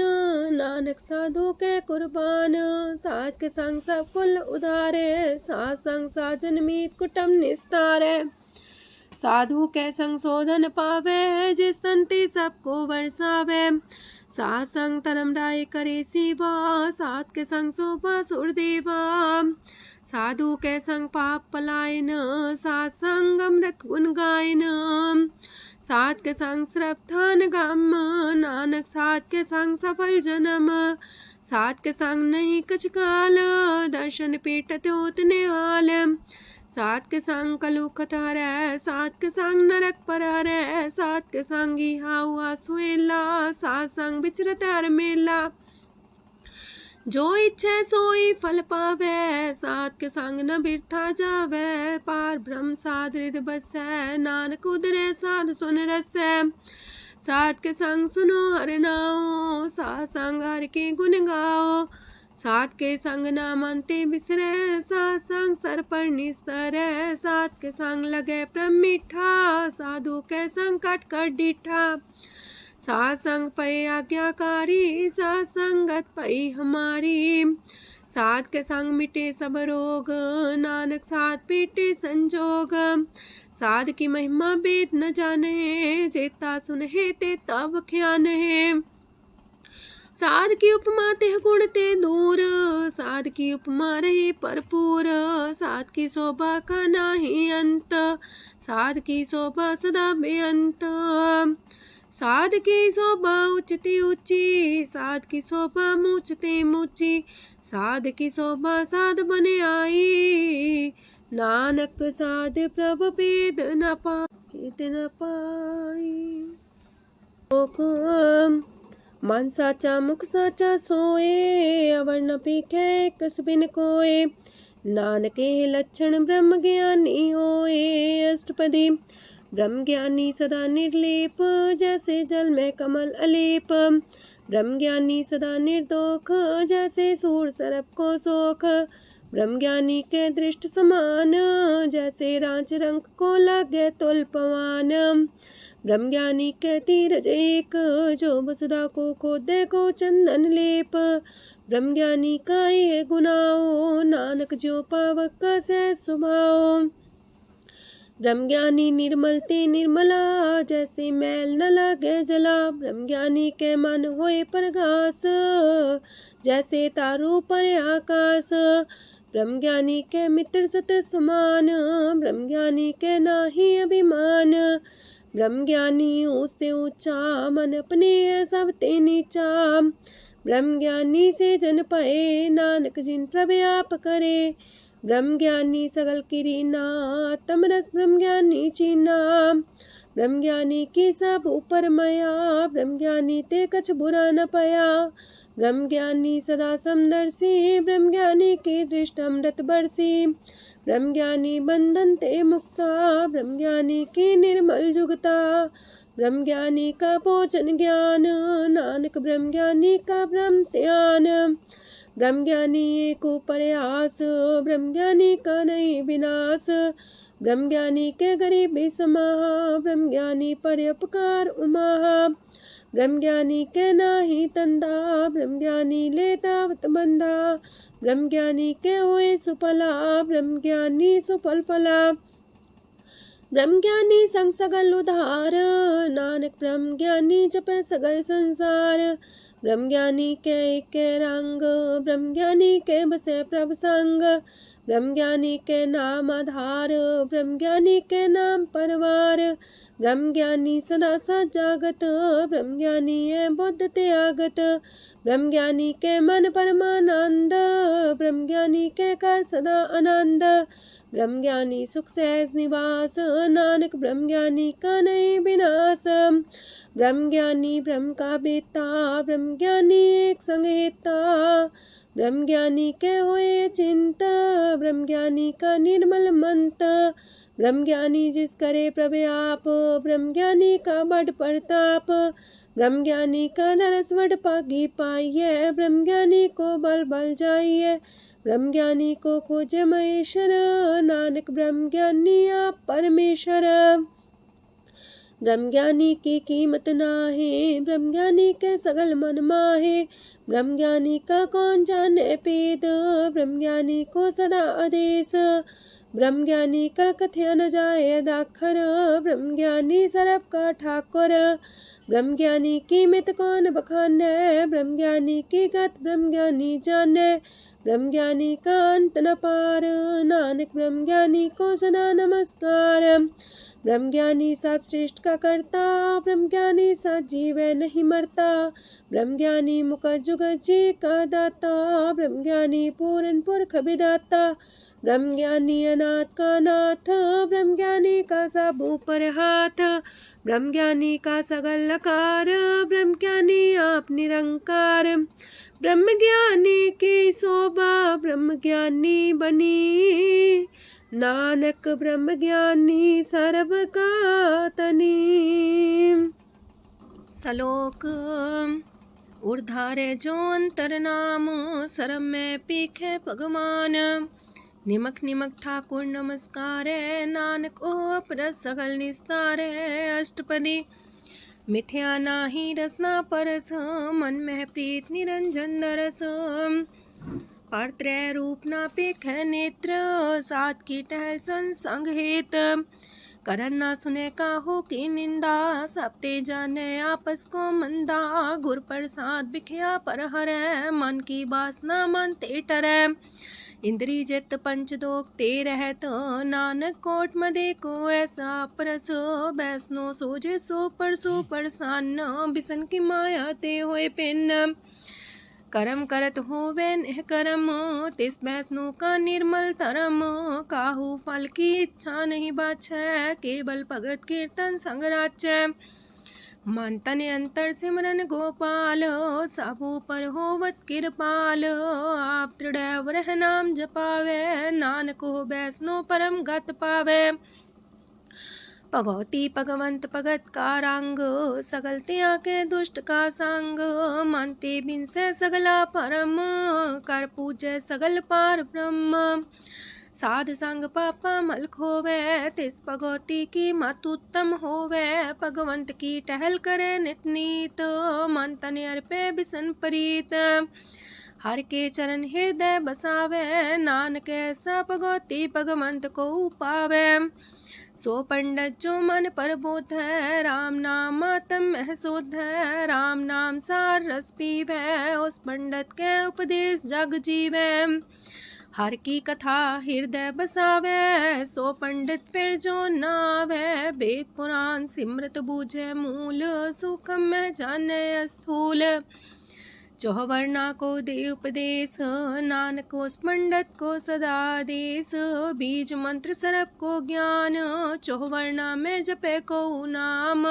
नानक साधु के कुर्बान, सात के संग सब कुल उधारे, सात संग साजन मीत कुटुम निस्तारे, साधु के संग शोधन पावे, जिस तंती सबको बरसावे, सात संग धर्म राय करे सेवा, सात के संग शोभा सुरदेवा, साधु के संग पाप पलायन, सात संग अमृत गुण गायन, सात के संग श्रद्धान गम, नानक सात के संग सफल जन्म, सात के संग नहीं कछ काल, दर्शन पेटत होतने हाल, सात के संग कलुखत हरै, सात के संग नरक पर हरै, सात के संग हाउआ सुएला, सात संग विचरत हर मेला, जो इच्छा सोई फल पावे, सात के संग न बिरथा जावे, पार ब्रह्म साध हृद बसै, नानक उदरे साध सुन रसै, सात के संग सुनो हर नाओ, सात संग हर के गुण गाओ, सात के संग ना मानते बिसरे, सात संग सर पर निस्तरै, सात के संग लगे प्रेम मीठा, साधु के संग कट कर डीठा, सात संग पै आज्ञाकारी, सात संगत पै हमारी, सात के संग मिटे सब रोग, नानक सात पीटे संजोग, साध की महिमा वेद न जाने, जेता सुनहे तेता बख्यान है, साध की उपमा तेह गुण ते दूर, साध की उपमा रहे भरपूर, साध की शोभा का नाही अंत, साध की शोभा सदा बेअंत, साध की शोभा उच्चते ऊंची, साध की शोभा मूचते मूची, साध की शोभा साध बने आई, नानक साध प्रभ भेद न पाई, मन साचा मुख साचा सोए, अवर न पीखे कस बिन कोए, नानके लक्षण ब्रह्म ज्ञानी होए, अष्टपदी ब्रह्म ज्ञानी सदा निर्लेप, जैसे जल में कमल अलेप, ब्रह्म ज्ञानी सदा निर्दोख, जैसे सूर सरप को सोख, ब्रह्म ज्ञानी के दृष्ट समान, जैसे रांच रंग को लागे तुल पवान, ब्रह्म ज्ञानी के तीरज एक, जो वसुधा को खोदे को चंदन लेप, ब्रह्म ज्ञानी का ये गुनाओ, नानक जो पावक का सह स्वभाव, ब्रह्म ज्ञानी निर्मल ते निर्मला, जैसे मैल न लागे जला, ब्रह्म ज्ञानी के मन होए प्रगास, जैसे तारों पर आकाश, ब्रह्म ज्ञानी के मित्र सत्र समान, ब्रह्म ज्ञानी के नाही अभिमान, ब्रह्म ज्ञानी ऊंचते ऊंचा, मन अपने सब ते नीचा, ब्रह्म ज्ञानी से जन पाए, नानक जिन प्रव्याप करे, ब्रह्म ज्ञानी सगल किरीना, तमरस ब्रह्म ज्ञानी चीना, ब्रह्म ज्ञानी की सब ऊपर माया, ब्रह्म ज्ञानी ते कछ बुरा न पाया, ब्रह्म ज्ञानी सदा समदर्शी, ब्रह्म ज्ञानी की दृष्टि अमृत बरसी, ब्रह्म ज्ञानी बंधन ते मुक्ता, ब्रह्म ज्ञानी की निर्मल जुगता, ब्रह्म ज्ञानी का भोजन ज्ञान, नानक ब्रह्म ज्ञानी का ब्रह्म ध्यान, ब्रह्म ज्ञानी एक प्रयास, ब्रह्म ज्ञानी का नहीं विनाश, ब्रह्मज्ञानी के गरीबी समाहा, ब्रह्मज्ञानी पर उपकार उमाहा। ब्रह्मज्ञानी के नाही तंदा, ब्रह्मज्ञानी ले दावत बंधा। ब्रह्मज्ञानी के हुए सुफला, ब्रह्मज्ञानी सुफल फला। ब्रह्मज्ञानी संग सगल उधार, नानक ब्रह्मज्ञानी जपे सगल संसार। ब्रह्मज्ञानी के रंग, ब्रह्मज्ञानी के बसे प्रभ संग। ब्रह्मज्ञानी के नाम आधार, ब्रह्मज्ञानी के नाम परवार। ब्रह्मज्ञानी सदा सजागत, ब्रह्मज्ञानी है बुद्ध त्यागत। ब्रह्मज्ञानी के मन परमानंद, ब्रह्मज्ञानी के कर सदा आनंद। ब्रह्मज्ञानी सुख सहज निवास, नानक ब्रह्मज्ञानी का नहीं विनाश। ब्रह्मज्ञानी ब्रह्म का बेता, ब्रह्मज्ञानी एक संग हेता। ब्रह्मज्ञानी के हुए चिंत, ब्रह्मज्ञानी का निर्मल मंत। ब्रह्मज्ञानी जिस करे प्रभयाप, ब्रह्मज्ञानी का बड़ प्रताप। ब्रह्मज्ञानी का दरस वड पागी पाइये, ब्रह्मज्ञानी को बल बल जाइए। ब्रह्मज्ञानी को खोजे महेश्वर, नानक ब्रह्मज्ञानी आप परमेश्वर। ब्रह्मज्ञानी की कीमत नाहे, ब्रह्मज्ञानी के सगल मन माहे। ब्रह्मज्ञानी का कौन जाने पेद, ब्रह्मज्ञानी को सदा आदेश। ब्रह्मज्ञानी का कथ्य न जाए दाखर, ब्रह्मज्ञानी सरब का ठाकुर। ब्रह्मज्ञानी की मित कौन बखाने, ब्रह्मज्ञानी की गत ब्रह्मज्ञानी जाने। ब्रह्मज्ञानी का अंत न पार, नानक ब्रह्मज्ञानी को सदा नमस्कार। ब्रह्मज्ञानी सब सृष्ट का करता, ब्रह्मज्ञानी सत जीवे नहीं मरता। ब्रह्मज्ञानी मुख जुग जी का दाता, ब्रह्मज्ञानी पूरन पुरख विदाता। ब्रह्मज्ञानी अनाथ का नाथ, ब्रह्मज्ञानी का सब ऊपर हाथ। ब्रह्मज्ञानी का सगल लकार, ब्रह्मज्ञानी आप निरंकार। ब्रह्मज्ञानी की शोभा ब्रह्मज्ञानी बनी, नानक ब्रह्मज्ञानी सर्व का तनी। श्लोक उर्धारे जो अंतर नाम, सरम में पीखे भगवान। निमक निमक ठाकुर नमस्कार, नानक ओ अपर सगल निस्तार। अष्टपदी मिथ्या नाही रसना परस, मन में प्रीत निरंजन दरस। परत्रय रूप ना पेख नेत्र, सात की टहल संसंग हेत। करन ना सुने काहू की निंदा, सब ते जाने आपस को मंदा। गुर प्रसाद बिखया पर हरै, मन की बासना मानते टरै। इंद्री जित पंच दोख ते रहत, नानक कोट मदे को ऐसा परस। बैसनो सोजे सो परसो परसान, बिसन की माया ते होए पिन। करम करत होवे निह करम, तिस बैसनो का निर्मल तरम। काहू फल की इच्छा नहीं बाछै, केवल भगत कीर्तन संग राचै। मन तन अंतर सिमरन गोपाल, सबू पर होवत कृपाल। आप दृढ़ वरह नाम जपावे, नानक हो बैसनो परम गत पावे। भगवती भगवंत भगत का रंग, सगल त्याग के दुष्ट का संग। मानते बिन से सगला परम, कर पूजे सगल पार ब्रह्म। साध संग पापा मल खोवे, तिस भगवती की मत उत्तम होवे। भगवंत की टहल करे नित नीत, मन तन अर्पे बिसन प्रीत। हर के चरण हृदय बसावे, नानक ऐसा भगवती भगवंत को पावे। सो पंडित जो मन पर बोध है, राम नाम आत्म में शोध है। राम नाम सार रस पीवे, उस पंडित के उपदेश जग जीवे। हर की कथा हृदय बसावे, सो पंडित फिर जो नावे। वेद पुराण सिमरत बूझे मूल, सूक्ष्म में जाने स्थूल। चौवर्णा को दे उपदेश, नानक उस पंडित को सदा देश। बीज मंत्र सरप को ज्ञान, चौवर्णा में जपे को नाम।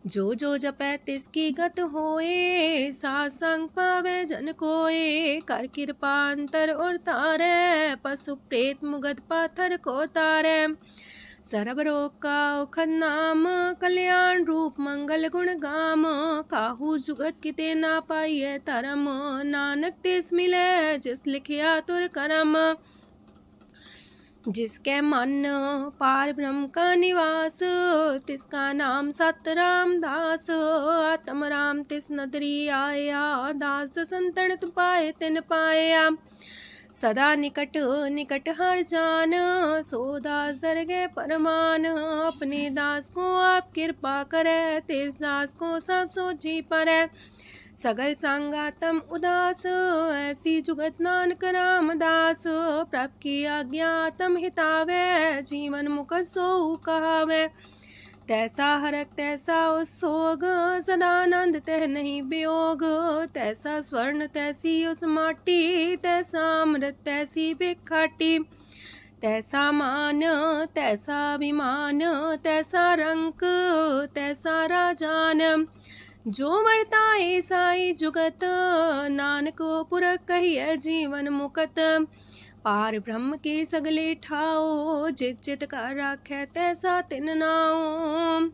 जो जो जपे तिसकी गत होए, सात संग पावे जन कोए। कर कृपा अंतर और तारे, पशु प्रेत मुगद पाथर को तारे। सर्व रोग का औखद नाम, कल्याण रूप मंगल गुण गाम। काहू जुगत किते ना पाइये तरम, नानक तिस मिले जिस लिखिया तुर करम। जिसके मन पार ब्रह्म का निवास, तिसका नाम सत रामदास। आत्म राम तिस नदरी आया, दास संतन पाए तिन पाया। सदा निकट निकट हर जान, सो दास दरगे परमान। अपने दास को आप कृपा करे, तिस दास को सब सोची परे। सगल संगातम उदास, ऐसी जुगत नानक रामदास। प्रभ की आज्ञा तम हितावे, जीवन मुख सो कहावे। तैसा हरक तैसा उत्सोग, सदानंद तह नहीं वियोग। तैसा स्वर्ण तैसी उस माटी, तैसा अमृत तैसी भिखाटी। तैसा मान तैसा अभिमान, तैसा रंक तैसा राजान। जो वर्ताए साई जुगत, नानक पुरख कहिए जीवन मुकत। पार ब्रह्म के सगले ठाओ, जित जित कर राखै तैसा तिन नाओ।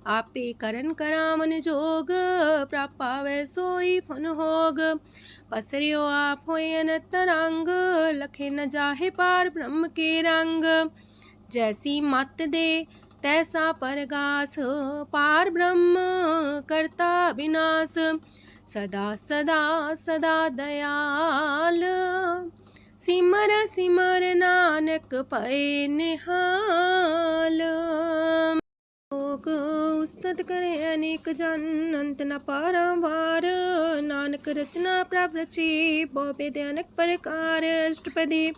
आपे करन करामन जोग, प्रापावे सोई फन होग। पसरियो आप होए अनंत रंग, लखे न जाहे पार ब्रह्म के रंग। जैसी मत दे तैसा परगास, पार ब्रह्म करता विनाश। सदा सदा सदा दयाल, सिमर सिमर नानक पए निहाल। लोक उस्तत करे अनेक जन, अंत न पारंवार। नानक रचना प्रभ रची, बहु अनेक प्रकार। अष्टपदी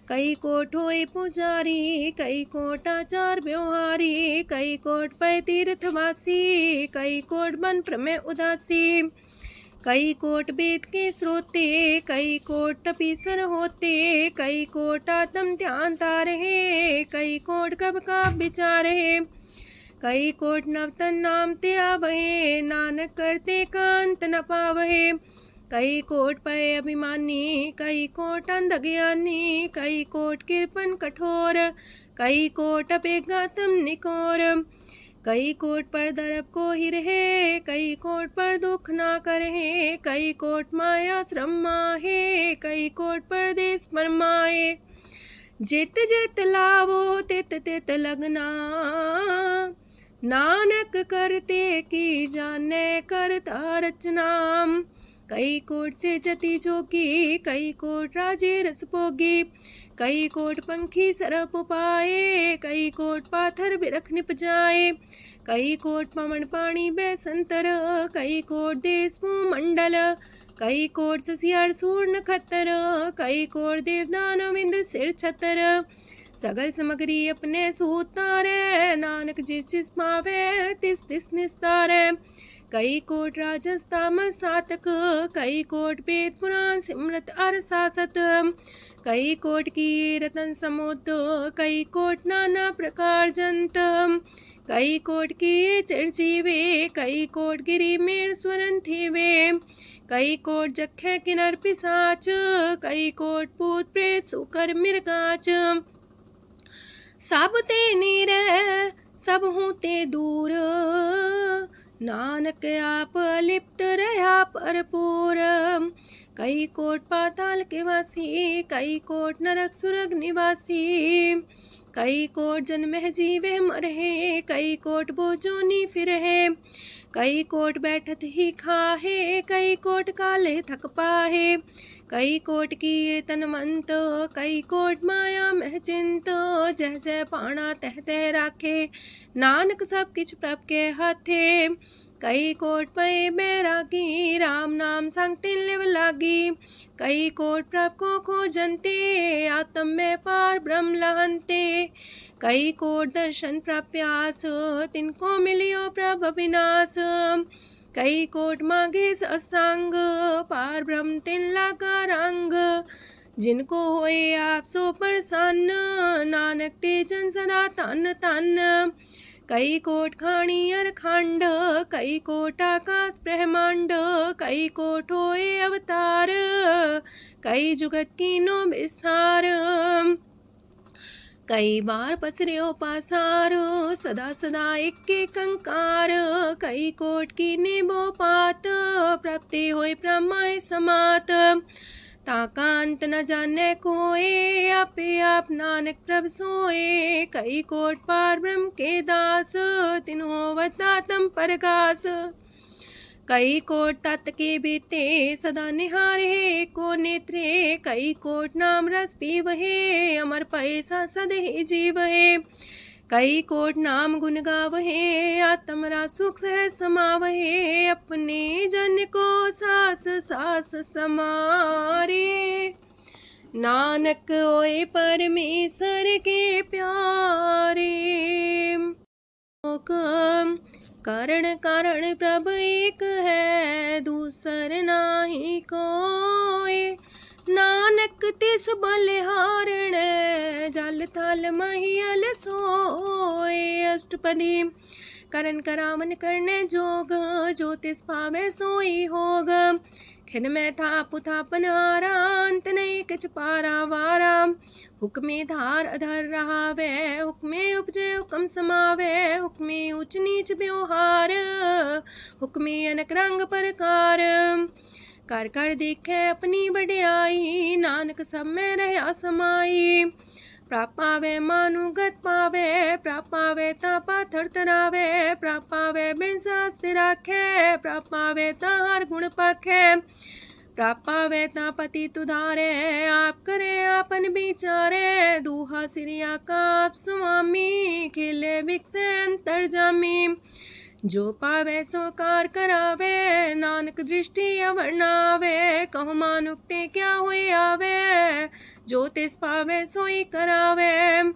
कई कोट होए पुजारी, कई कोट आचार व्यवहारी। कई कोट पै तीर्थवासी, कई कोट बन प्रमेय उदासी। कई कोट वेद के स्रोते, कई कोट तपीसर होते। कई कोट आत्म ध्यान तारहे, कई कोट कब का विचार है। कई कोट नवतन नाम ते आवहे, नानक करते कांत न पावहे। कई कोट पय अभिमानी, कई कोट अंधज्ञानी। कई कोट कृपन कठोर, कई कोट अपेगातम निकोर। कई कोट पर दरब को ही रहे, कई कोट पर दुख ना करहे। कई कोट माया श्रम माहे, कई कोट परदेश फरमाए। जित जित लावो तित तित लगना, नानक करते की जाने करता रचना। कई कोट से जति जोगी, कई कोट राजे रस भोगी। कई कोट पंखी सरप पाए, कई कोट पाथर बिरख निप जाए। कई कोट पवन पानी बैसंतर, कई कोट देश मंडल। कई कोट ससियार सूर नखत्तर, कई कोट देवदानव इंद्र सिर छतर। सगल सामग्री अपने सूतारे, नानक जिस जिस पावे तिस तिस निस्तारे। कई कोट राजस तामस सातक, कई कोट वेद पुराण सिमरत अर सासत। कई कोट की रतन समुद्र, कई कोट नाना प्रकार जंत। कई कोट की चिरजीवे, कई कोट गिरी मेर स्वरन थीवे। कई कोट जखे किनर पिसाच, कई कोट पूत प्रेत सुकर मिर्गाच। सब ते नीरे सब हूँ ते दूर, नानक आप लिप्त रहा भरपूर। कई कोट पाताल के वासी, कई कोट नरक सुरग निवासी। कई कोट जन्मह जीवे मरहे, कई कोट बोझोनी फिरहे। कई कोट बैठत ही खाहे, कई कोट काले थक पाहे। कई कोट किए तनमंत, कई कोट माया मह चिंत। जह जह पाणा तह तह राखे, नानक सब किछ प्रभ के हाथे। कई कोट पए बैरागी, राम नाम संग तिन लिव लागी। कई कोट प्रभ को खोजंते, आत्म में पार ब्रह्म लहंते। कई कोट दर्शन प्रप्यास, तिनको मिलियो प्रभ अविनाश। कई कोट मांगे सत्संग, पार ब्रह्म तिन लागा रंग। जिनको होए आप सो प्रसन्न, नानक ते जन सदा तन तन। कई कोट खाणी अर खंड, कई कोट आकाश ब्रह्मांड। कई कोट होए अवतार, कई जुगत कीनो विस्तार। कई बार पसर्यो पासार, सदा सदा एक कंकार। कई कोट की निबो पात, प्राप्ति होए प्रमाय समात। ताका अंत न जाने कोय, आपे आप नानक प्रभ सोए। कई कोट पार ब्रह्म के दास, तिन्हों वतातम परगास। कई कोट तत् के बीते, सदा निहारे को नेत्रे। कई कोट नाम रस पीवहे, अमर पैसा सदहि जीवहे। कई कोट नाम गुण गावहे, आत्मरा सुख सह समावहे। अपने जन को सास सास समारे, नानक ओए परमेश्वर के प्यारे। कारण कारण प्रभ एक है, दूसर नाही कोय। नानक तिस बलिहारण, जल थल महियल सोए। अष्टपदी करन करावन करने जोग, जो तिस पावे सोई होग। खिन में था पुथापन हारा, अंत नहीं किछ पारा वारा। हुक्मे धार अधर रहावे, हुक्मे उपजे हुक्म समावे। हुक्मे ऊंच नीच व्यवहार, हुक्मे अनक रंग प्रकार। कर कर देखे अपनी बड़ाई, नानक सब में रहा समाई। प्राप पावे मानुगत पावे, प्राप पावे ता पाथर तरावे। प्राप पावे बिन शास्त्र राखे, प्राप पावे ता हर गुण पाखे। प्राप पावे ता पति तुधारे, आप करे आपन विचारे। दूहा सिरिया का आप स्वामी, खिले विकसे अंतर जामी। जो पावे सो कार करावे, नानक दृष्टि अवर्णावे। कहो मानुक्ते क्या हुए आवे, जो तिस पावे सोई करावे।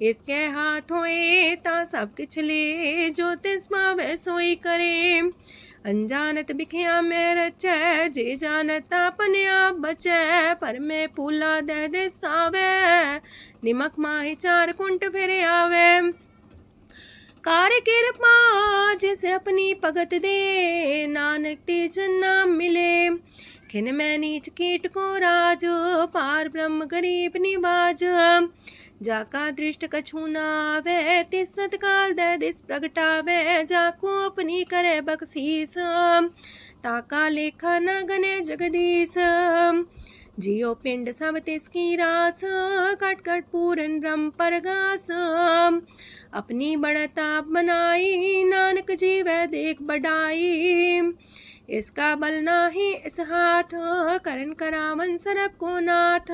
इसके हाथ होए ता सब किछ ले, जो तिस पावे सोई करे। अनजानत बिखिया में रचै, जे जानत अपने आप बचै। पर में फूला दह दिसावे, निमक माही चार कुंट फिर आवे। कार्य कृपा जिसे अपनी भगत दे, नानक तेज नाम मिले। खिन में नीच कीट को राज, पार ब्रह्म गरीब निवाज। जाका दृष्ट कछु न आवे, तिस सतकाल दह दिस प्रगटावे। जाको अपनी करे बख्शीस, ताका लेखा न गने जगदीश। जियो पिंड सब तिसकी रास, कट कट पूरन ब्रह्म परगास। अपनी बढ़ता बनाई, नानक जीवै देख बढ़ाई। इसका बल नाही इस हाथ, करन करावन सरब को नाथ।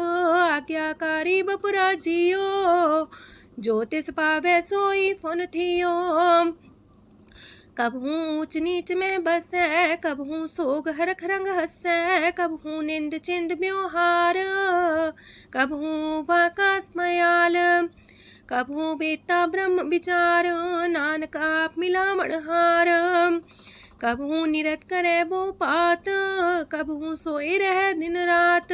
आज्ञाकारी बपुरा जियो, जो तिस पावे सोई फुन थियो। कबहू ऊंच नीच में बसै, कबहू सोग हरख रंग हसै। कबहू निंद चिंद व्यवहार, कबहू वाकास मयाल। कबहू बेता ब्रह्म विचार, नानक आप मिलावण हार। कबहू निरत करे वो पात, कबहू सोए रह दिन रात।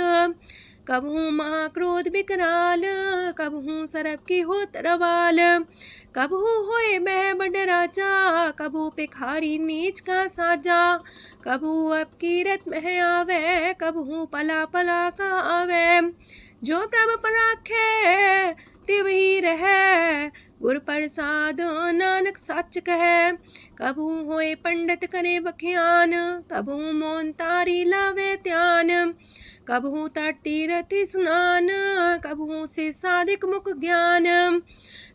कबहू महाक्रोध विकराल, कबहू सरब की होत रवाल। कबहू होए बह बड़ राजा, कबहू भिखारी नीच का साजा। कबहू अब कीरत में आवे, कबहू पला पला का आवे। जो प्रभ पर राखे तिव ही रहे, गुर प्रसाद नानक सच कहे। कबहू होए पंडित करे बख्यान, कबहू मौन तारी लावे ध्यान। कबहू तट तीरथि स्नान, कबहू से साधिक मुख ज्ञान।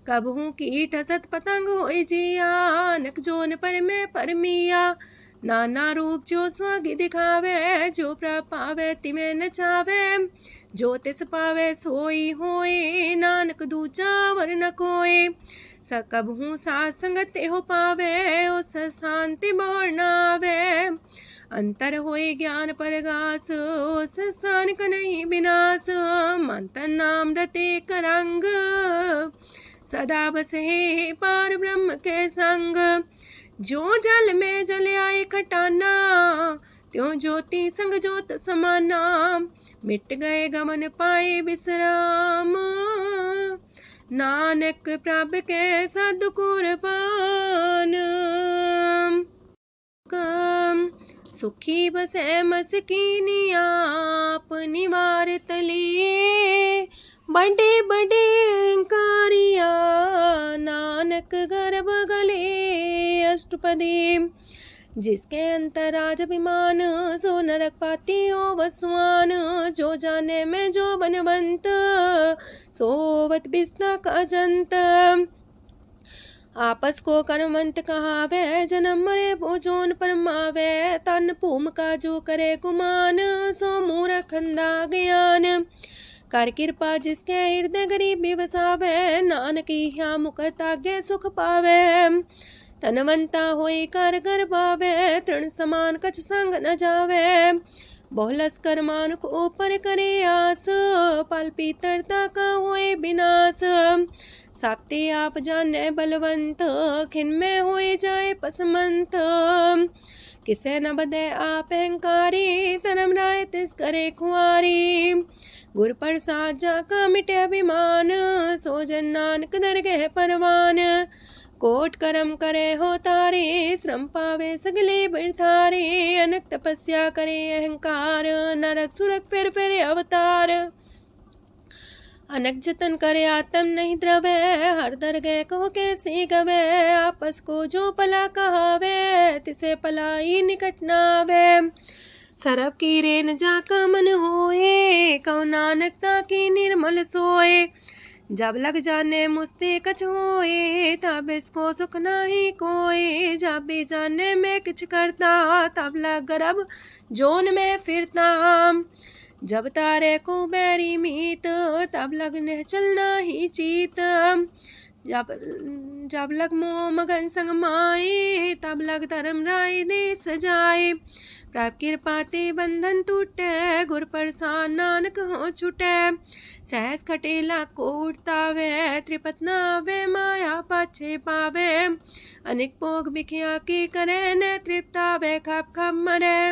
कबहू कीट हसत पतंग होए जिया, नक जोन पर में परमिया। नाना रूप जो स्वागी दिखावे, जो प्रभ पावे तिमें नचावे। जो तिस पावे सोई होए, नानक दूजा वर न कोय। सकबहू साथ संगत हो पावे, उस शांति मोर नावे। अंतर होए ज्ञान परगास, उस स्थान का नहीं विनाश। मंतन नाम रते करंग, सदा बसे पार ब्रह्म के संग। जो जल में जल आए खटाना, त्यों ज्योति संग ज्योत समाना। मिट गए गमन पाए विश्राम, नानक प्रभ के सद्कुरबान। सुखी बसे मस्कीनी आप निवार तलिए। बड़े बड़े कारिया, नानक गर्भ गले। अष्टपदी जिसके अंतर राज अभिमान, सो नरक पाती हो बसवान। जो जाने में जो बनवंत, सोवत बिस्ना का जंत। आपस को कर्मंत कहावे, जन्म मरे भोजोन परमावे। तन भूम का जो करे गुमान, सो मूर्ख अंधा ज्ञान। कर कृपा जिसके हृदय गरीबी बसावे, नानक यहाँ मुख तागे सुख पावे। तनवंता होई कर घर पावे, तृण समान कछ संग न जावे। बहुलस कर मानुख ऊपर करे आस, पल पीतरता का होए विनाश। साप्ते आप जाने बलवंत, खिन में होए जाए पसमंत। किसे न बदे आप अहंकारी, धर्म राय तिस करे खुआरी। गुर प्रसाद जाका मिटे अभिमान, सो जन नानक दरगह परवान। कोट करम करे हो तारे, श्रम पावे सगले बिरथारे। अनक तपस्या करे अहंकार, नरक सुरक फिर अवतार। अनक जतन करे आत्म नहीं द्रवे, हर दरगह को कैसे गवे। आपस को जो पला कहावे, तिसे पलाई निकट नावे। सरब की रेन जाका मन होए, कौ नानकता की निर्मल सोए। जब लग जाने मुझते कछ होए, तब इसको सुख नाही कोई। जब भी जाने में किछ करता, तब लग गर्भ जोन में फिरता। जब तारे को बैरी मीत, तब लगने चलना ही चीत। जब लग मोह मगन संग माए, तब लग धर्म राय दे सजाए। प्रभ कृपा ते बंधन टूटे, गुर प्रसाद नानक हो छूटे। सहस खटेला को उठतावे, त्रिपत नावे माया पाछे पावे। अनेक भोग बिखिया की करे, न तृप्तावे खप खप मरे।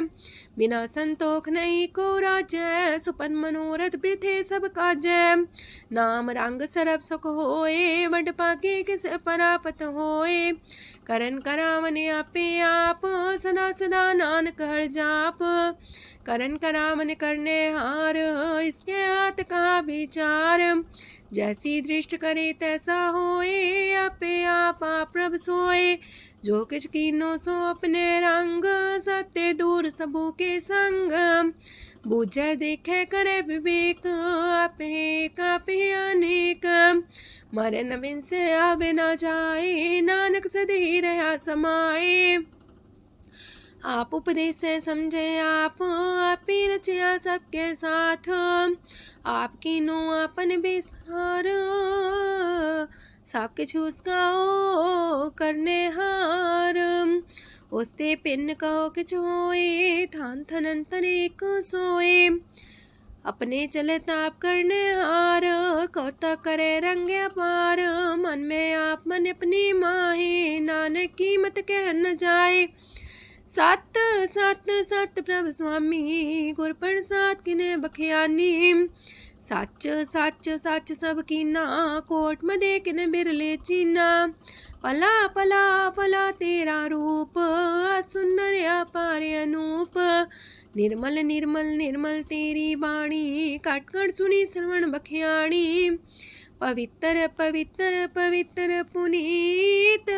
बिना संतोख नहीं को राज्य, सुपन मनोरथ वृथे सब काजय। नाम रंग सरब सुख होए, वड पाके किस परापत होए। करन करावन आपे आप, सदा सदा नानक हर जाप। करन करावन करने हार, इसके हाथ का विचार। जैसी दृष्ट करे तैसा होए, आपे आप प्रभ सोए। जो किछ कीनो सो अपने रंग, सत्य दूर सबू के संग। बूझे देखे करे विवेक, आपे अनेक। मरे नवीन से आवे ना जाए, नानक सदी रहा समाए। आप उपदेश से समझे आप ही रचिया सबके साथ। आपकी नो आपन विस्तार, सबके छूसका ओ करने हार। उसते पिन कहो किछ होए, थान थनंतर एक सोए। अपने चले ताप करने हार, कौता करे रंग अपार। मन में आप मन अपनी माहे, नानक की मत कह न जाए। सत सत सत प्रभ स्वामी, गुर प्रसाद किने बखियानी। सच सच सच सब कीना, कोट मदे किने बिरले चीना। पला पला पला तेरा रूप, सुंदर अपार अनूप। निर्मल निर्मल निर्मल तेरी बाणी, काट कर सुनी श्रवण बखियाणी। पवित्र पवित्र पवित्र पुनीत,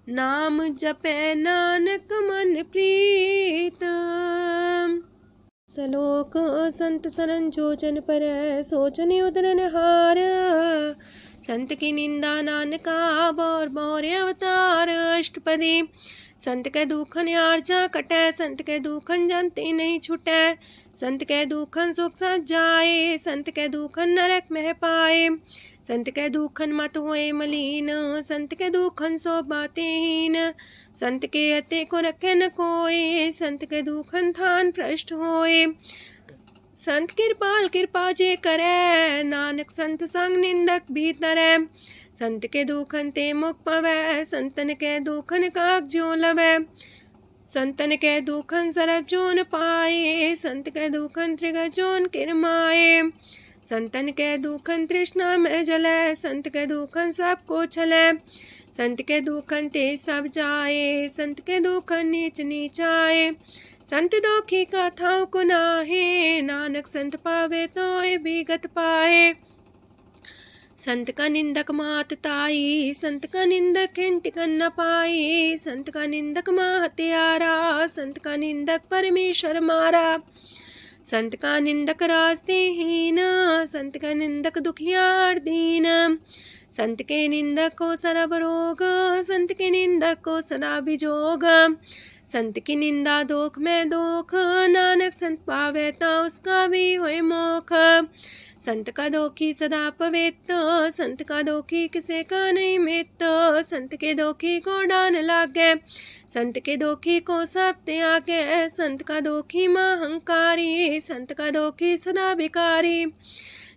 नाम जपे नानक मन प्रीत। सलोक संत सरन जोजन पर, सोचन उदरन हार। संत की निंदा नानका, बौर बौर अवतार। अष्टपदी संत के दुखन आर्जा कटे, संत के दुखन जानते नहीं छुटे। संत के दुखन सुख सज जाए, संत के दुखन नरक में पाए। संत के दुखन मत होए मलीन, संत के दुखन सो बातें हीन। संत के अते को रखे न कोई, संत के दुखन थान भ्रष्ट होए। संत कृपाल कृपा जे करे, नानक संत संग निंदक भीतरै। संत के दुखन ते मुख पवै, संतन के दुखन काग जो लवै। संतन के दुखन सरब जोन पाए, संत के दुखन त्रिगत जोन किरमाए। संतन के दुखन तृष्णा में जले, संत के दुखन सबको छले। संत के दुखन ते सब जाए, संत के दुखन नीच नीचाए। संत दोखी का थाव को नाहे, नानक संत पावे तो विगत पाए। संत का निंदक मात ताई, संत का निंदक टिकन न पाई, संत का निंदक माँ हत्यारा, संत का निंदक परमेश्वर मारा। संत का निंदक रास्ते हीन, संत का निंदक दुखियार दीन, संत के निंदक को सरब रोग, संत के निंदक को सदा बिजोग। संत की निंदा दोख में दोख, नानक संत पावे ता उसका भी होए मोख। संत का दोखी सदा पवित्र, संत का दोखी किसे का नहीं मित, संत के दोखी को डान लागे, संत के दोखी को सब त्यागे, संत का दोखी महंकारी, संत का दोखी सदा भिकारी।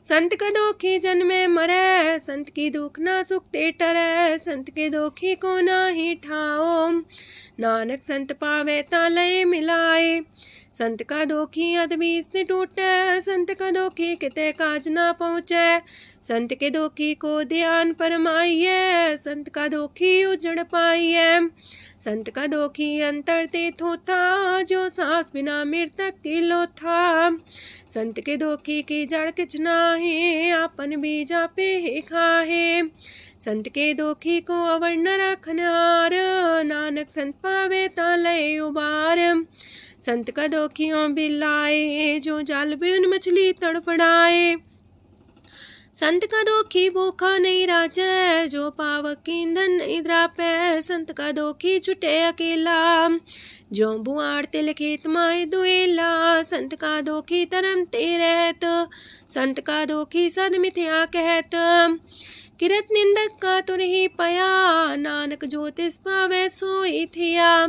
संत का दोखी जन्मे मरे, संत की दुख ना सुख ते टरे, संत के दोखी को ना ही ठाओ, नानक संत पावे ता लय मिलाए। संत का दोखी अदबीस ने टूटे, संत का दोखी किते काज ना पहुँचे, संत के दोखी को ध्यान परमाइए, संत का दोखी उजड़ पाइए। संत का दोखी अंतर ते थोथा, जो सांस बिना मृतक की लोथा। संत के दोखी की जड़ किछ नाहे, आपन बीजा पे ही खाहे। संत के दोखी को अवर न रखनार, नानक संत पावे ता लय उबार। संत का दोखियों बिलाए, जो जाल बिन मछली तड़फड़ाए। संत का दोखी भूखा नहीं राजे, जो पावक ईंधन नहीं द्रापे। संत का दोखी छुटे अकेला, जो बुआड़ तिल खेत माए दुएला। संत का दोखी तरम ते रहत, संत का दोखी सद मिथ्या कहत। किरत निंदक का तुर ही पया, नानक जो तिस पावे सोई थिया।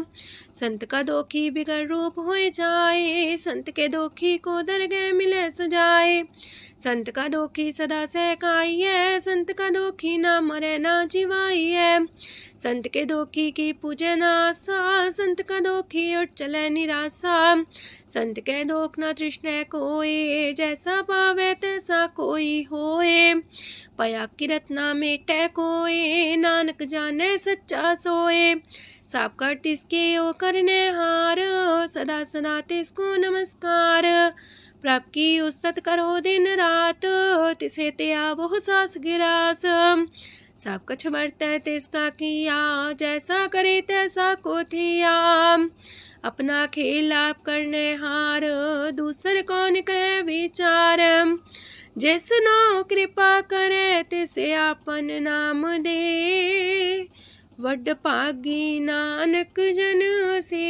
संत का दोखी बिगड़ रूप होए जाए, संत के दोखी को दरगह मिले सजाए। संत का दोखी सदा सहकाइए, संत का दोखी ना मरे ना जिवाइए। संत के दोखी की पूजे ना आशा, संत का दोखी उठ चले निराशा। संत के दोख ना तृष्णा कोई, जैसा पावे तैसा कोई होए। पया किरत ना मेटे कोई, नानक जाने सच्चा सोए। साप कर तिसके ओ करने हार, सदा सदा तिसको नमस्कार। प्रभ की उस्तत करो दिन रात, तिसे त्या बहु सास गिरास। सब कछ बरतै तिसका किया, जैसा करे तैसा को थिया। अपना खेल आप करने हार, दूसर कौन कहे विचार। जिसनो कृपा करे तिसे आपन नाम दे, वड पागी नानक जन से।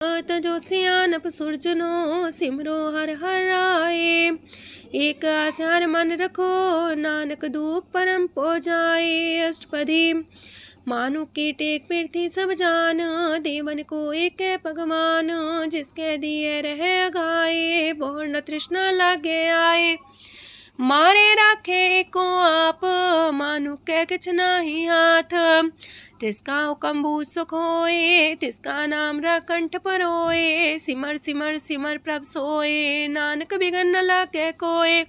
तजो सियानप सुरजनो, सिमरो हर हर आए। एक आसार मन रखो, नानक दुख परम पो जाए। अष्टपदी मानु की टेक पृथ्वी सब जान, देवन को एक है भगवान। जिसके दिए रहे अघाए, बोर न तृष्णा लागे आए। मारे राखे को आप, मानु के किछ नाही हाथ। तिसका हुक्म सुख होए, तिसका नाम रकंठ पर होए। सिमर सिमर सिमर प्रभ सोए, नानक बिगन न लागे कोय।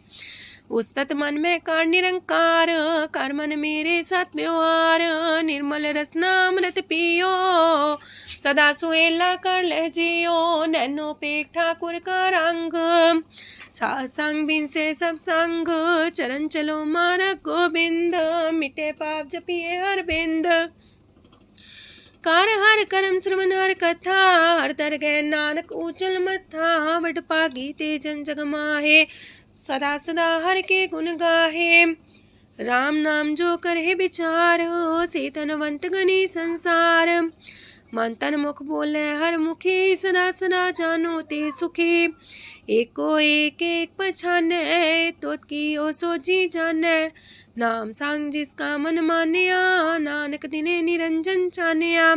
उस्तत मन में कर निरंकार, कर मन मेरे साथ व्यवहार। निर्मल रसना अमृत पियो, सदा सुहेला कर ले जियो। नैनो पेट ठाकुर का रंग, सासंग बिन से सब संग। चरण चलो मार्ग गोविंद, मिटे पाप जपिए हर बिंद। कार हर करम श्रवण हर कथा, हर दरगह नानक ऊचल मथा। वड पागी ते जन जग माहे, सदा सदा हर के गुण गाहे। राम नाम जो करे विचार, से तनवंत गनी संसार। मन तन मुख बोले हर मुखी, सदा सदा जानो ते सुखी। एको एक एक पछाने, तो की ओ सोची जाने। नाम सांग जिसका मन मानिया, नानक दिने निरंजन चानिया।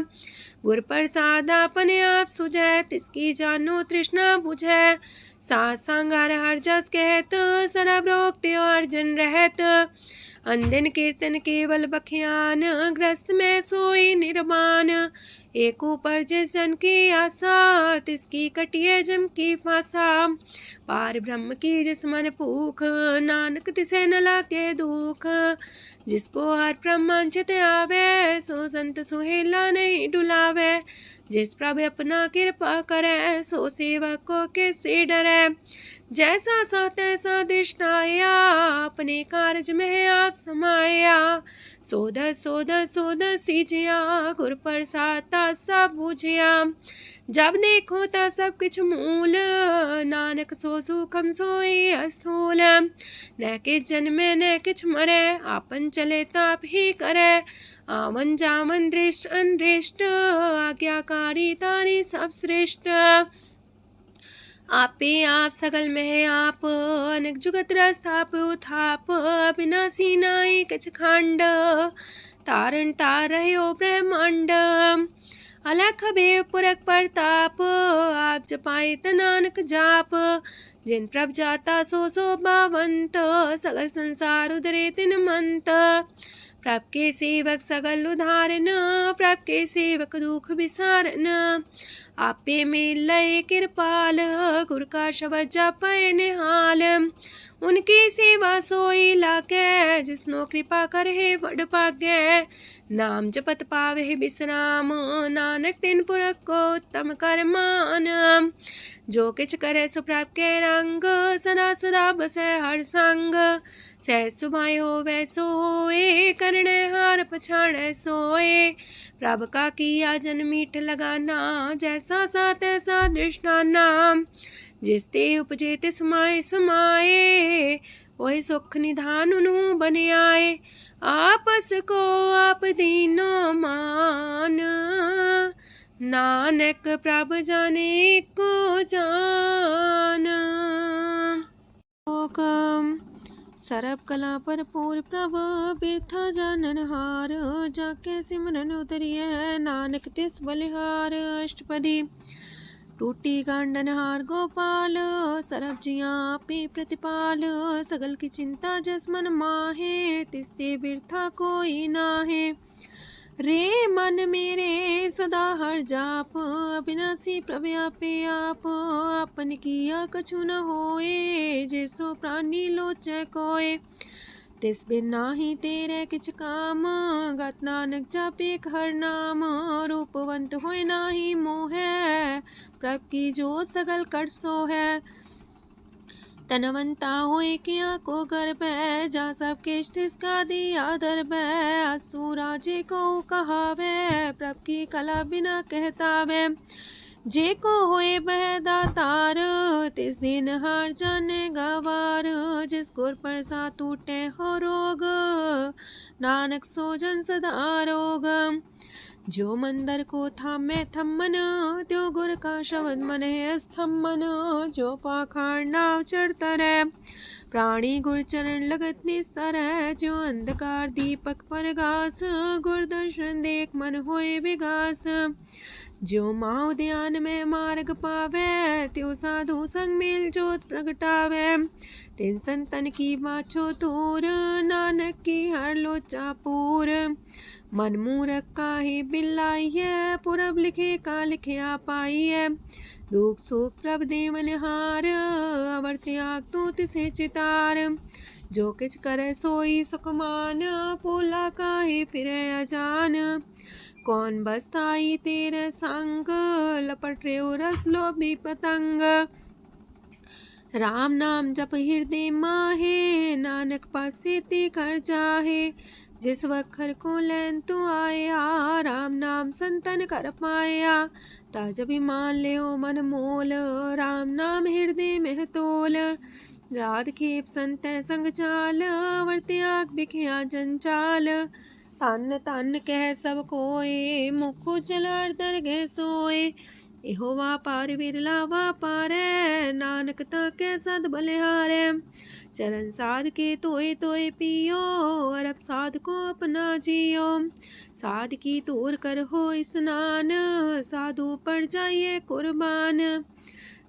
गुर प्रसाद अपने आप सुझै, तिसकी जानो तृष्णा बुझै। सात संग हर हर जस कहत, सरब रोग त्यो अर्जन रहत। अंदिन कीर्तन केवल बख्यान, ग्रस्त में सोई निर्माण। एक ऊपर जिस जन की आशा, तिसकी कटिए जम की फांसा। पार ब्रह्म की जिस मन भूख, नानक तिसे न लागे दुख। जिसको हर प्रमांचित आवे, सो संत सुहेला नहीं डुलावे। जिस प्रभु अपना कृपा करे, सो सेवक को किससे डरे। जैसा सा तैसा दृष्टाया, अपने कारज में आप समाया। सोध सोध सोध सीजिया, गुर प्रसाद सब बुझिया। जब देखो तब सब किछ मूल, नानक सो सुखम सोई अस्थूल। न किछ जन्मे न किछ मरे, आपन चले ताप ही करे। आमन जामन दृष्ट अनदृष्ट, आज्ञाकारी तारी सब श्रेष्ठ। आपे आप सगल में आप, अनेक जुगत रस्थाप उथाप। अविनाशी नाई किछ खंड, तारण तार रह्यो ब्रह्मांड। अलख भेव पुरख प्रताप, आप जपाए नानक जाप। जिन प्रभ जाता सो शोभावंत, सगल संसार उधरे तिन मंत। प्रभ के सेवक सगल उधारन, प्रभ के सेवक दुख विसारन। आपे में लय कृपाल, गुर का शब्द जपै निहाल। उनकी सेवा सोई लागे, जिसनो कृपा करे वड पागे। नाम जपत पावे विश्राम, नानक तिन पुरख को उत्तम कर मान। जो किछ करे सो प्रभ के रंग, सदा सदा बसै हर संग। सहज सुभाए होवे सोए, करणे हार पछाड़े सोए। प्रभ का किया जन मीठ लगाना, जैसा सा तैसा दृष्टाना। जिस ते उपजे तिस समाए समाए, वही सुख निधान उनु बन आए। आपस को आप दीनो मान, नानक प्रभ जाने को जान। सरब कला भरपूर प्रभ, बिरथा जानन हार। जाके सिमरन उतरिए, नानक तिस बलिहार। अष्टपदी। टूटी गांडन हार गोपाल, सरब जिया पे प्रतिपाल। सगल की चिंता जस मन माहे, तिसते बिरथा कोई नाहे। रे मन मेरे सदा हर जाप, अविनाशी प्रभ आपे आप। आपन किया कछु न होए, जैसो प्राणी लोचै कोय। तिस बिन नाही तेरे किछ काम, गत नानक जापे हर नाम। रूपवंत होय नाही मोह, प्रभ की जो सगल कर सो है। तनवंता होए किया को गर्भ, जा सब किछ तिसका दिया दर्ब। असुराजे को कहावे, प्रभ की कला बिना कहतावे। जे को होए बह दातार, तिस दिन हार जाने गवार। जिस गुर प्रसाद टूटे हो रोग, नानक सो जन सदा रोग। जो मंदर को थामे थम्मन, त्यो गुर का शब्द मन है स्तम्भन। जो पाखाड़ नाव चढ़ता रहे, प्राणी गुर चरण लगत निस्तर है। जो अंधकार दीपक पर घास, गुर दर्शन देख मन होए विगास। जो माओ ध्यान में मार्ग पावे, त्यो साधु संग मेल जोत प्रगटावे। तिन संतन की बाछो तूर, नानक की हर लोचा पूर। मन मूरख काहे बिलाइए, पुरब लिखे का लिखिया पाइए। दुख सुख प्रभ देवन हार, अवर त्याग तू तिसे चितार। जो किछ करे सोई सुखमान, पोला काहे फिरे अजान। कौन बसताई तेरे संग, लपट रे रस लोभी पतंग। राम नाम जप हृदय माहे, नानक पासे ते कर जाहे। जिस वखर को लैन तू आया, राम नाम संतन कर पाया। ताज अभिमान ले मन मोल, राम नाम हृदय में तोल। राध खेप संत संग चाल, वर त्याग बिखिया जंचाल। तन तन कह सब कोय, मुख चलार दरगह सोए। एहो वापार विरला वापारै, नानक ताके सद बलिहारै। चरण साध के तोय तोय पियो, अरब साध को अपना जियो। साध की तूर कर हो स्नान, साधु पर जाइए कुर्बान।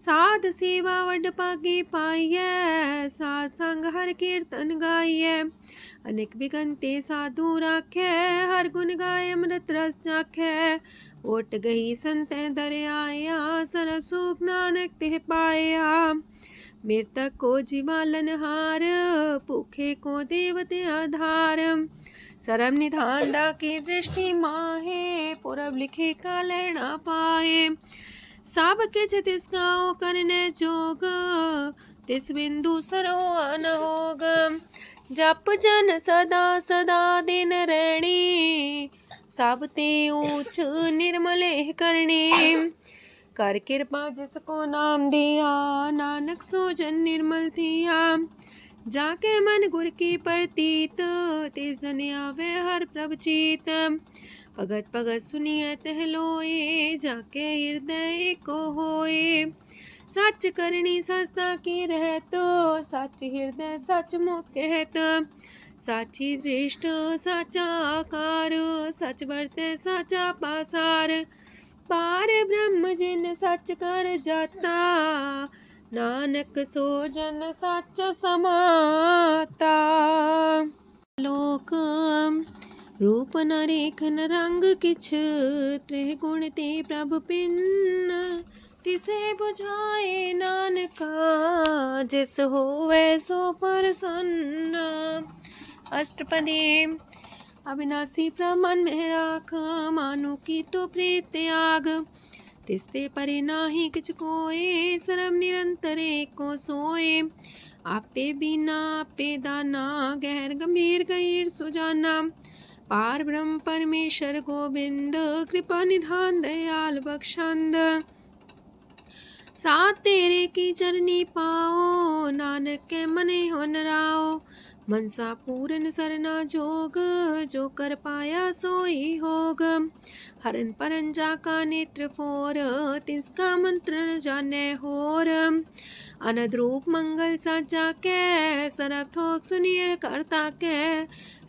साध सेवा वड पागे पाइए, साध संग हर कीर्तन गाइए। अनेक बिगंते साधु राखे, हर गुण गाय अमृत रस चाखे। ओट गई संत दर आया, सरब सुख नानक तिह पाया। मृतक को जीवालन हार, भूखे को देवते आधार। सरब निधान डाकी दृष्टि माहे, पुरब लिखे का लेना पाए। सब किछ तिस गाओ करने जोग, तिस बिंदु सरो अनहोग। जप जन सदा सदा दिन रैणी, सब ते ऊंच निर्मले करणी। कर कृपा जिसको नाम दिया, नानक सो जन निर्मल थिया। जाके मन गुर की प्रतीत, तिस जन आवे हर प्रभ चीत। भगत भगत सुनिए तह लोए, जाके हृदय को होए। सच करनी सस्ता की रहत, सच हृदय सच मुख कहत। साची दृष्ट साचा आकार, सच बरते साचा पासार। पार ब्रह्म जिन सच कर जाता, नानक सो जन सच समाता। लोक रूप न रेखन रंग किछ, त्रिह गुण ते प्रभ पिन्न। तिसे बुझाए नानका, जिस होवे सो प्रसन्न। अष्टपदी। अविनाशी प्रमन में राख, मानु की तो प्रीत त्याग। तिसते परे नाही किछ कोय, सरम निरंतर एको सोए। आपे बिना आपे दाना, गहर गंभीर गहीर सुजाना। पार ब्रह्म परमेश्वर गोविंद, कृपा निधान दयाल बख्शंद। साथ तेरे की चरनी पाओ, नानक के मने हो नराओ। मनसा पूरन सरना जोग, जो कर पाया सोई होग। हरन परन जाका नेत्र फोर, तिसका मंत्र न जाने होर। अनद रूप मंगल साजा के, सरब थोक सुनिए करता के।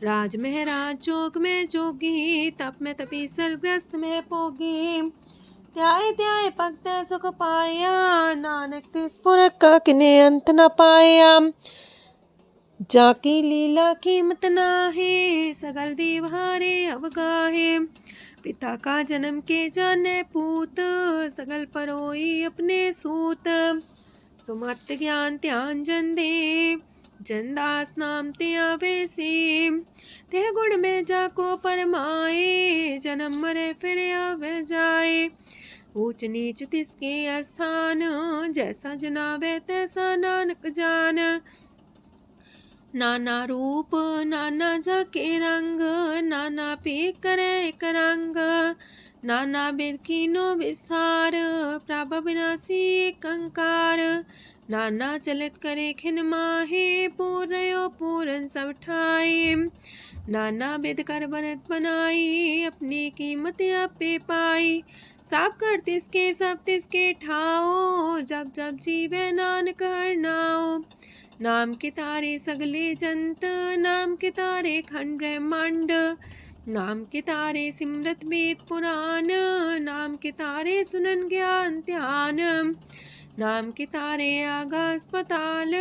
राज महराज जोग में जोगी, तप में तपी सरग्रस्त में पोगी। त्याय त्याय भक्त सुख पाया, नानक तिस पुरख का किने अंत न पाया। जाकी लीला कीमत नाहे, सकल देव हारे अवगाहे। पिता का जन्म के जाने पूत, सकल परोई अपने सूत। सुमत ज्ञान ध्यान जन दे, जनदास नाम ते आवे से। तेह गुण में जाको परमाए, जन्म मरे फिर आवे जाए। ऊंच नीच तिसके स्थान, जैसा जनावे तैसा नानक जान। नाना रूप नाना जाके रंग, नाना पे करे एक रंग। नाना बिद कीनो विस्तार, प्रभ विनाशी एक अंकार। नाना चलित करे खिन माहे, पूर्यो पूरन सब ठाए। नाना बिद कर बनत बनाई, अपनी कीमत आपे पाई। सब कर तिसके सब तिसके ठाओ, जब जब जीवे नानक हर नाओ। नाम के तारे सगले जंत, नाम के तारे खंड ब्रह्मांड। नाम के तारे सिमरत वेद पुराण, नाम के तारे सुनन ज्ञान ध्यान। नाम के तारे आकाश पताल,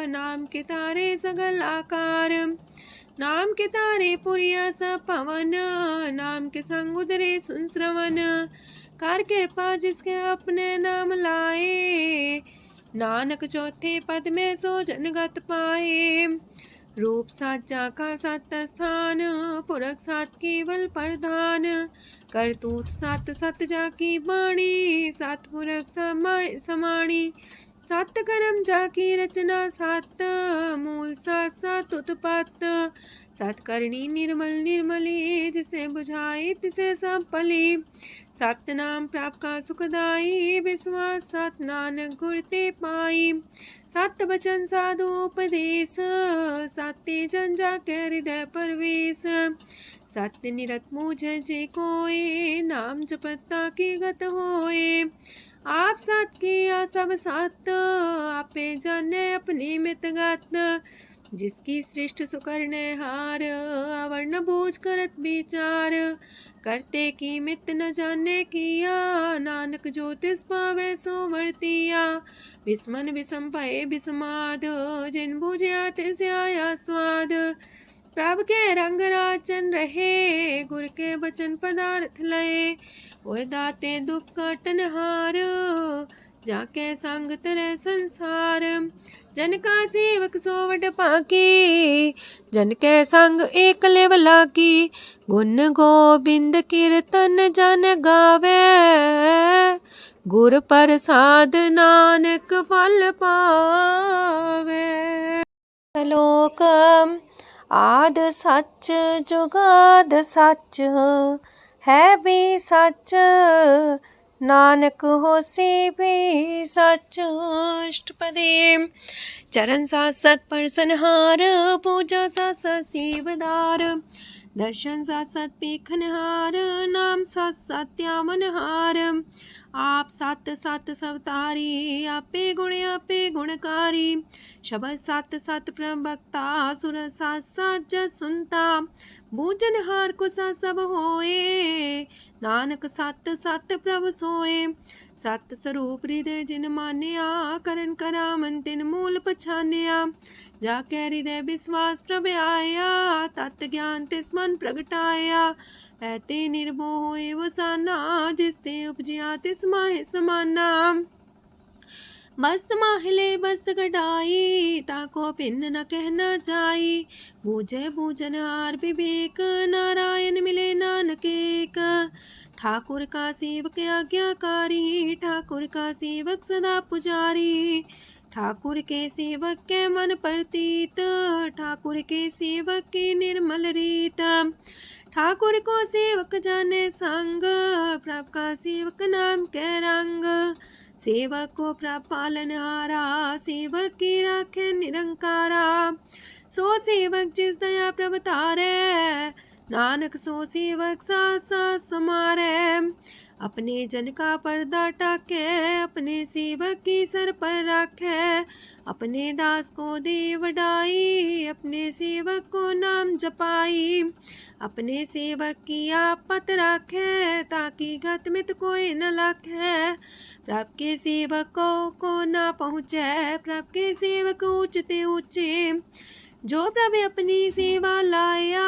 नाम के तारे सगल आकार। नाम के तारे पुरिया सब पवन, नाम के संग उदरे सुन श्रवण। कर कृपा जिसके अपने नाम लाए, नानक चौथे पद में सो जनगत पाए। रूप साचा का सत स्थान, पुरख सात केवल प्रधान। करतूत सात सत जाकी बाणी, सात पुरख समाणी। सात कर्म जाकी रचना सात, मूल सात सात उत्पत्त। सात करणी निर्मल निर्मली, जिसे बुझाई तिसे सब पली। सात नाम प्राप्त का सुखदाई, विश्वास सात नानक गुर ते पाई। सात वचन साधु उपदेश, साते जन जाके हृदय परवेश। सत्य निरत मुझे जे कोय, नाम जपता की गत होए। आप सात किया सब सात, आपे जाने अपनी मित गत। जिसकी सृष्ट सुकरने हार, अवर्ण बूझ करत विचार। करते की मित न जाने किया, नानक जो तिस पावे सो वर्तिया। विस्मन विषम भये विस्माद, जिन बुझिया तिस आया स्वाद। प्रभ के रंग राचन रहे, गुर के बचन पदार्थ लये। ओए दाते दुख काटन हार, जाके संग तरह संसार। जन का सेवक सोवट पाकी, जन के संग एक लेव लागी। गुण गोबिंद कीर्तन जन गावे, गुर प्रसाद नानक फल पावे। श्लोक आद सच जुगाद सच है भी सच नानक होसी भी सच। अष्टपदी चरण साथ सत परसनहार पूजा साथ साथ सेवदार दर्शन साथ साथ पेखनहार नाम साथ साथ त्यामनहार आप सत सत सवतारी आपे गुणकारी शबद सत सत प्रभक्ता सुर साथ साथ जस सुनता बूझनहार को सा सब होए नानक सत सत प्रभ सोए। सत स्वरूप हृदय जिन मानिया करन करामन तिन मूल पछानिया जाके हृदय विश्वास प्रभ आया तत् ज्ञान तिस मन प्रगटाया ऐते निर्भो होए वसाना जिसते उपजिया तिस माहि समाना। बस्त माहिले बस्त कटाई ताको भिन्न न कहना जाई बूझे बूझन हार विवेक नारायण मिले नानक एक। ठाकुर का सेवक आज्ञाकारी ठाकुर का सेवक सदा पुजारी ठाकुर के सेवक के मन प्रतीत ठाकुर के सेवक की निर्मल रीत। ठाकुर को सेवक जाने संग प्रभ का सेवक नाम के रंग सेवक को प्रभ पालनहारा सेवक की राखे निरंकारा। सो सेवक जिस दया प्रभ तारे नानक सो सेवक साथ साथ समारे। अपने जन का पर्दा टाके अपने सेवक की सर पर रखे अपने दास को दे वडाई अपने सेवक को नाम जपाई अपने सेवक की आपत रखे ताकि गत मित कोई न लखे। प्रभ के सेवक को ना पहुँचे प्रभ के सेवक ऊंचते ऊंचे जो प्रभ अपनी सेवा लाया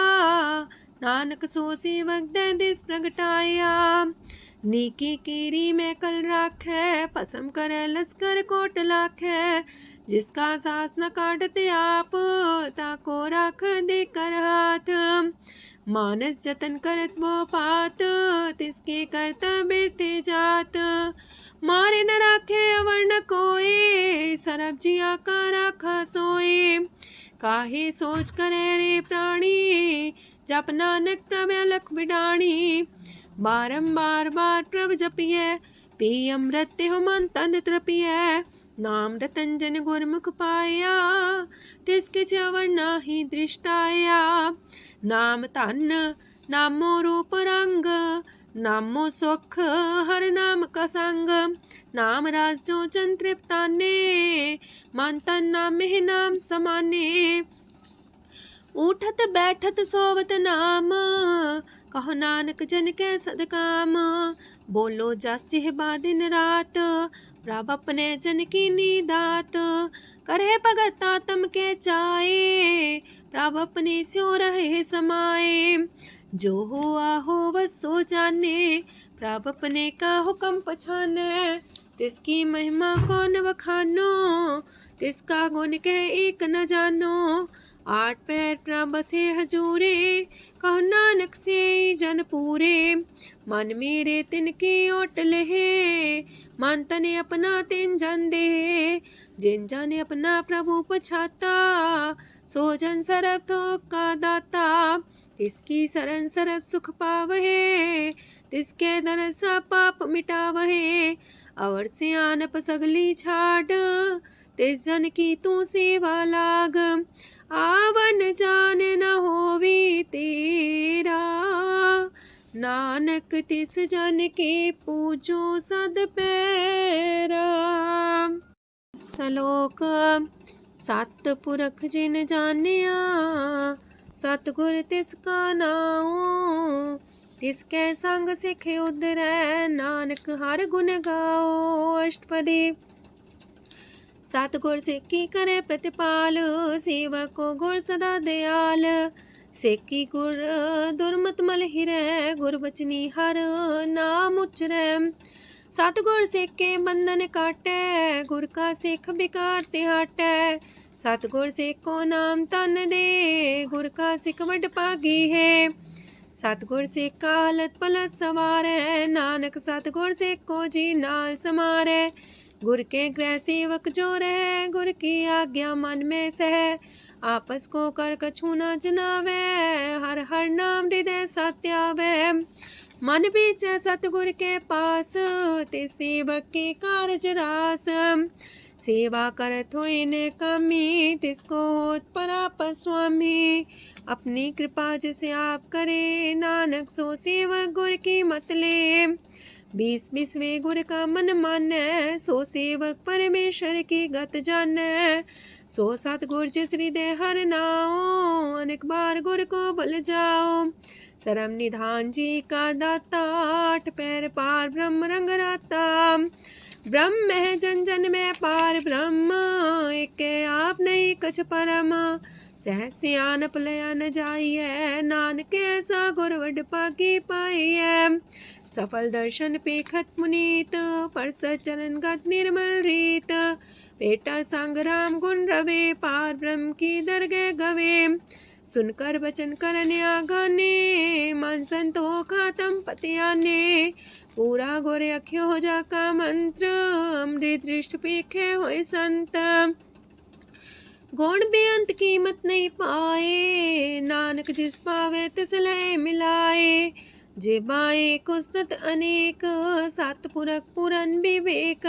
नानक सो सेवक दे दिस प्रगटाया। नीकी केरी में कल राखे पसम करे लश्कर कोट लाखे जिसका सास न काटते आप ताको राख दे कर हाथ। मानस जतन करत वो पात तिसके करता बिरते जात मारे न राखे अवर न कोई सरब जिया का राखा सोए। काहे सोच करे रे प्राणी जप नानक प्रभ अलख बिडाणी बारंबार बार प्रभ जपिए पी अमृत हो मन तन तृपिए नाम रतन जन गुरमुख पाया तिसके चवर नाही दृष्टाया। नाम धन नामो रूप रंग नामो सुख हर नाम का संग नाम राज जो जन तृप्ताने मन तन नाम में नाम समाने। उठत बैठत सोवत नाम कहो नानक जन के सदकाम बोलो जस बा दिन रात प्रभ अपने जन की नीदात करे भगत आत्म के चाए प्रभ अपने स्यो रहे समाए। जो हो आहो वसो जाने प्रभ अपने का हुक्म पछाने तिसकी महिमा कौन बखानो तिसका गुण कह एक न जानो। आठ पैर प्रभ बसे हजूरे कहो नानक से जन पूरे मन मेरे तिनकी ओट लहे मन तने अपना तिन जन दे जिन जाने अपना प्रभु पछाता सो जन सरब थोक का दाता तिसकी शरण सरब सुख पावहे तिसके दरसा पाप मिटावहे। और से आनप सगली छाड़ तिस जन की तू सेवा लाग आवन जान न होवी तेरा नानक तिस जन के पूजो सद पैरा। श्लोक सत पुरख जिन जानिया सतगुर तिसका नाओ तिसके संग सिख उधरै नानक हर गुण गाओ। अष्टपदी सतगुर सिक्की करे प्रतिपाल सेवक को गुर सदा दयाल सेकी गुर दुर्मत मल हिरै गुर बचनी हर नाम उचरै। सतगुर सिक्के बंधन काटै गुर का सिख बिकार ते हटै सतगुर सिक्को नाम तन दे गुर का सिख वड पागी है। सतगुर सिख का हालत पलट सवार है, नानक सतगुर सिख को जी नाल समारे। गुर के गृह सेवक जो रहे, गुर की आज्ञा मन में सह। आपस को कर कछु न जनावे, हर हर नाम हृदय सत्यावे। मन बीच सतगुर के पास, ते सेवक के कारज रास। सेवा करत होए ने कमी, तिसको होत पराप स्वामी। अपनी कृपा जिसे आप करे, नानक सो सेवक गुर की मत ले। 20 गुर का मन माने, सो सेवक परमेश्वर की गत जाने। सो सतगुर जिस हृदय हर नाओ, अनेक बार गुर को बल जाओ। सरम निधान जी का दाता, 8 पैर पार ब्रह्म रंग राता। ब्रह्म है जन जन में पार ब्रह्म, एक आप नहीं कछ परम। सहस सियान पलया न जाइए, नानक ऐसा गुर वड पाकी पाइए। सफल दर्शन पेखत मुनीत, परस चरण गत निर्मल रीत। बेटा संग राम गुण रवे, पार ब्रह्म की दरगह गवे। सुनकर वचन करन आगाने, मन संतो खातम पतियाने। पूरा गोरे अख्यो हो जाका मंत्र, अमृत दृष्ट पेखे होए संत। गुण बेअंत कीमत नहीं पाए, नानक जिस पावे तिस लय मिलाए। जे बाए कुस्तत अनेक, सतपुरख पुरन विवेक।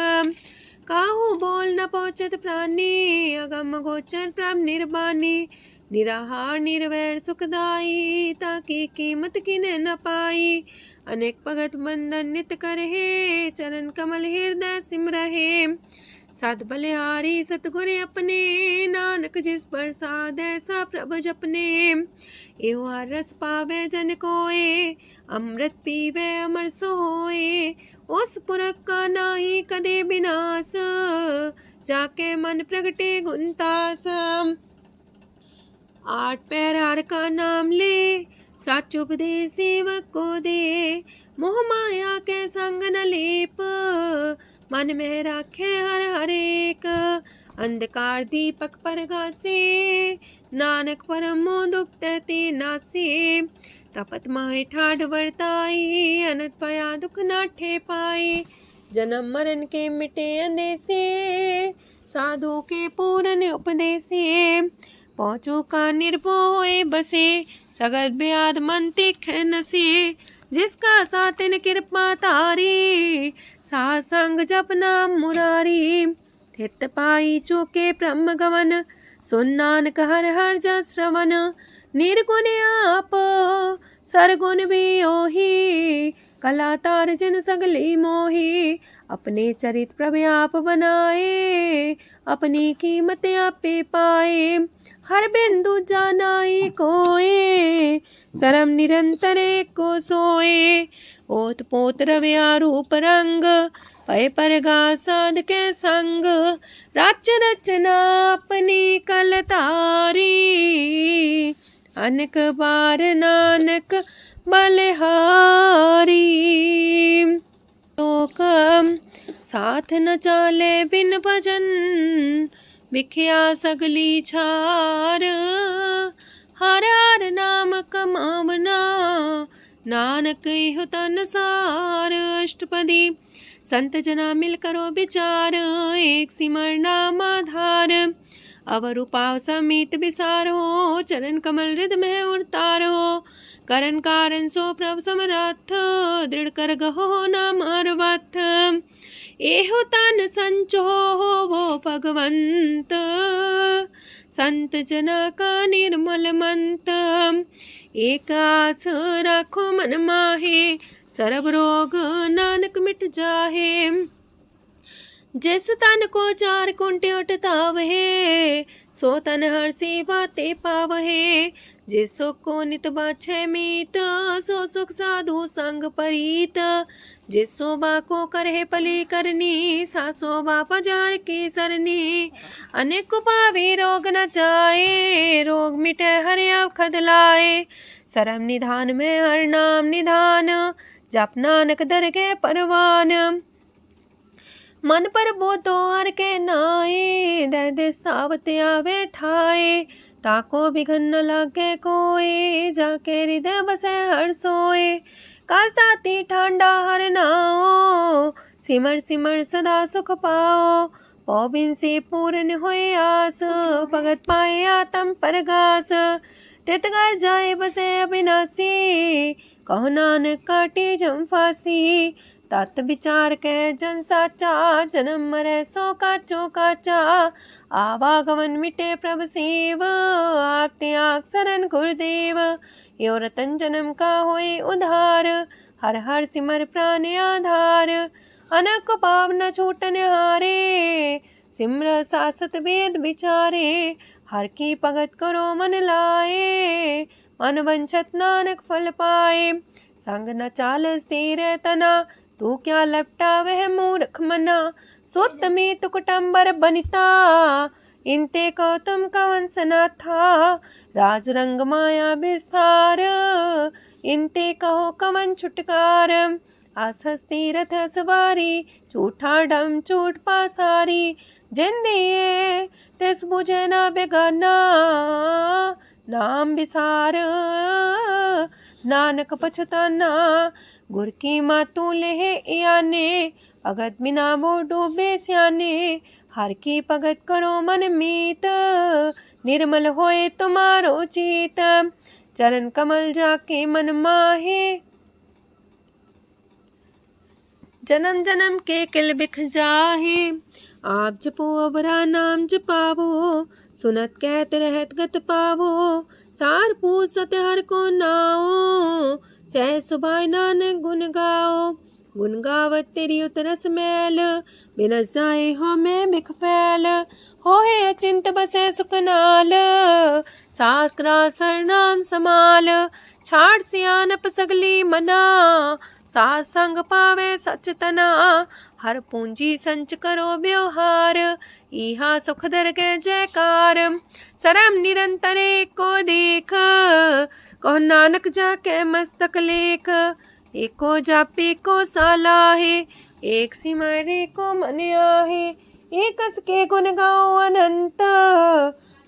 काहू बोल न पहुँचत प्राणी, अगम गोचर प्रभ निर्बानी। निराहार निर्वैर सुखदाई, ताकि कीमत किने न पाई। अनेक भगत बंधन नित करहे, चरण कमल हृदय सिमरहे। सत बलिहारी सतगुर अपने, नानक जिस प्रसाद ऐसा प्रभ जपने। एहो हर रस पावे जन कोय, अमृत पीवे अमर सोए। उस पुरख का नाही कदे विनाश, जाके मन प्रगटे गुणतास। 8 पैर हर का नाम ले, सच उपदेश सेवक को दे। मोह माया के संग न लेप, मन में राखे हर हर एक। अंधकार दीपक परगासे, नानक परम दुख तहते नासे। तपत माहे ठाढ़ वर्ताई, अनंत पया दुख नाठे पाए। जन्म मरण के मिटे अंदेसे, साधु के पूरन उपदेसे। पहुँचो का निर्भय बसे, सगत ब्याद मन तिख नसे। जिसका सातिन कृपा तारी, सासंग जप नाम मुरारी। थित पाई चूके ब्रह्म गवन, सुन नानक हर हर जस श्रवण। निर्गुण आप सरगुण भी ओही, कला तार जिन सगली मोही। अपने चरित प्रभ आप बनाए, अपनी कीमत आपे पाए। हर बिंदु जानाई कोए, सरम निरंतर को सोए। ओत पोत रव्या रूप रंग, पय परगा साध के संग। राच रचना अपनी कलतारी, अनेक बार नानक बलिहारी। लोक साथ न चाले बिन भजन, बिखिया सगली छार। हर हर नाम कमावना, नानक इह तन सार। अष्टपदी संत जना मिल करो विचार, एक सिमर नाम आधार। अवर उपाव समीत विसार हो, चरण कमल हृदय में उतार हो। करन कारण सो प्रभ समरथ, दृढ़ कर गहो नाम अर्वथ। एहो तन संचो हो वो भगवंत, संत जना का निर्मल मंत। एक आस राखो मन माहे, सरब रोग नानक मिट जाहे। जिस तन को 4 कुंटे उठतावहे, सो तन हर सेवा ते पावहे। जिस सुख को नित बाछे मीत, सो सुख साधु संग परीत। जिस शोभा को करहे पली करनी, सा शोभा पजार की सरनी। अनेक पावी रोग न जाए, रोग मिटे हर अवखद लाए। सरम निधान में हर नाम निधान, जप नानक दरगह परवान। मन पर बोतो हर के नाए, दर्द सावत आवे ठाए। ताको बिघन न लागे कोय, जाके हृदय बसे हर सोए। काल ताती ठांडा हर नाओ, सिमर सिमर सदा सुख पाओ। पौबिन से पूर्ण होए आस, भगत पाए आत्म परगास। तित घर जाए बसे अविनाशी, कहो नानक काटे जम फांसी। तत् विचार कह जन साचा, जन्म मरै सो काचो काचा। आवागमन मिटे प्रभ सेव, आप त्याग शरण गुरुदेव। यो रतन जन्म का होए उधार, हर हर सिमर प्राण आधार। अनक पाव न छूटन हारे, सिमर सासत वेद विचारे। हर की भगत करो मन लाए, मन वंछत नानक फल पाए। संग न चाल स्थिर तना, तू क्या लपटा वह मूर्ख मना। सुत में तु कुटुम्बर बनिता, इनते को तुम कवन सना था। राज रंग माया विस्तार, इनते कहो कवन छुटकार। आसस तीरथ सवारी, झूठा डम झूठ पासारी। जिन दिए तिस बुझे ना बेगाना, नाम विसार नानक पछताना। गुर की मातू लेहे इयाने, भगत बिना वो डूबे स्याने। हर की भगत करो मन मीत, निर्मल होए तुम्हारो चित। चरण कमल जाके मन माहे, जन्म जन्म के किल बिख जाहे। आप जपो अवरा नाम जपावो, सुनत कहत रहत गत पावो। सार पूछ सत हर को नाओ, सह सुभाय नानक गुन गाओ। गुन गावत तेरी उतरस मैल, बिनस जाए हो मैं बिख फैल। होए अचिंत बसे सुखनाल, सास ग्रास हर नाम समाल। छाड़ सियानप सगली मना, सास संग पावे सच तना। हर पूंजी संच करो व्यवहार, इहा सुख दर के जयकार। सरम निरंतर एको देख, कहो नानक जाके मस्तक लेख। एको जापे को सालाहे, एक सिमरे को मन आहे। एकस के गुण गाओ अनंत,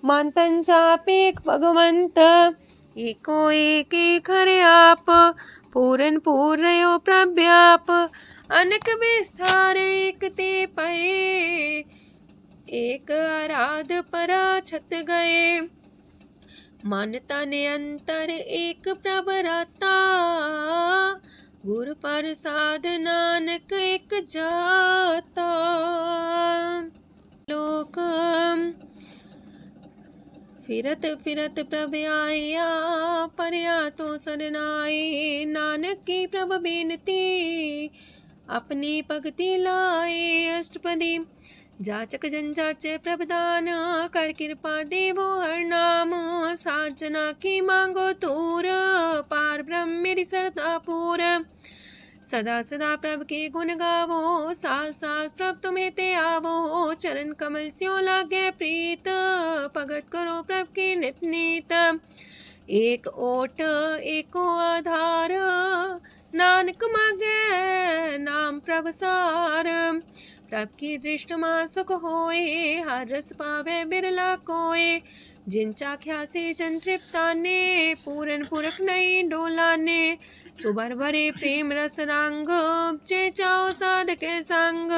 मानतन जापेक भगवंत। एको एक एक हरे आप, पूरन पूर्णयो प्रव्याप। अनक विस्तार एक ते पए, एक आराध परा छत गए। मन तन अंतर एक प्रभ राता, गुर प्रसाद नानक एक जाता। लोक फिरत फिरत प्रभ आया, परया तो सरनाए। नानक की प्रभ बेनती, अपनी भगति लाए। अष्टपदी जाचक जन जाचे प्रभदान, कर कृपा देवो हर नाम। सात जना की मांगो तूर, पार ब्रह्म मेरी सरदा पूर। सदा सदा प्रभ के गुण गावो, सास सास प्रभ तुम्हें ते आवो। चरण कमल स्यों लागे प्रीत, भगत करो प्रभ के नित नीत। एक ओट एको आधार, नानक मांगे नाम प्रभ सार। प्रभ की दृष्टि मां सुख होए, हर रस पावे बिरला कोय। जिन चाख्या से जन तृप्ताने, पूरन पुरख नहीं डोलाने। सुबर भरे प्रेम रस रंग, जे चाओ साधके संग।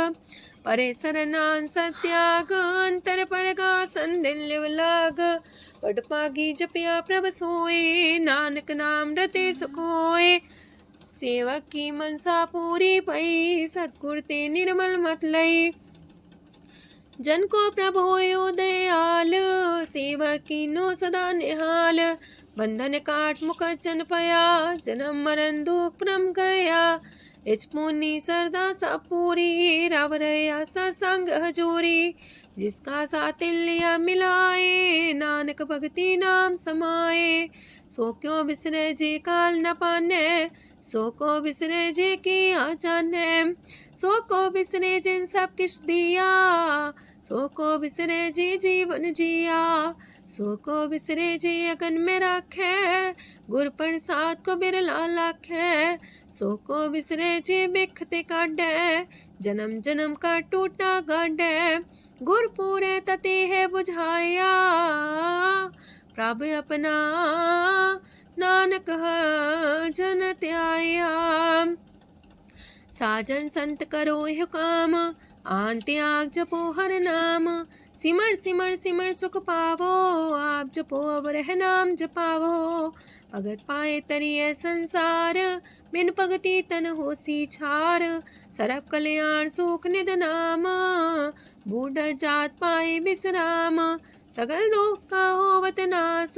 परे सरनान सत्याग, अंतर परगा संदिल लाग। पट पागी जपिया प्रभ सोए, नानक नाम रते सुख होए। सेवक की मनसा पूरी पई, सतगुर ते निर्मल मत लई। जन को प्रभु होयो दयाल, सेवक की नो सदा निहाल। बंधन काट मुकचन पया, जन्म मरण दुख परम गया। इच पुनी सरदा सा पूरी, राव रया सत्संग हजूरी। जिसका सातिल्य मिलाए, नानक भगति नाम समाए। सो क्यों बिसरे जे काल न पाने, सो को बिसरे जे की आ जाने। सो को बिसरे जिन सब किछ दिया, सो को बिसरे जी जीवन जिया। सो को बिसरे जी अगन में राखे, गुर प्रसाद को बिरला लाखे। सो को बिसरे जी बिखते काटे, जन्म जन्म का टूटा गाडे। गुर पूरे तते है बुझाया, प्रभु अपना नानक जन त्याया। साजन संत करो यह काम, आन त्याग जपो हर नाम। सिमर सिमर सिमर सुख पावो, आप जपो अवर है नाम जपावो। भगत पाए तरिए संसार, बिन भगति तन होसी छार। सरब कल्याण सुख निध नाम, बूढ़ जात पाए विश्राम। सगल दुख का होवत नाश,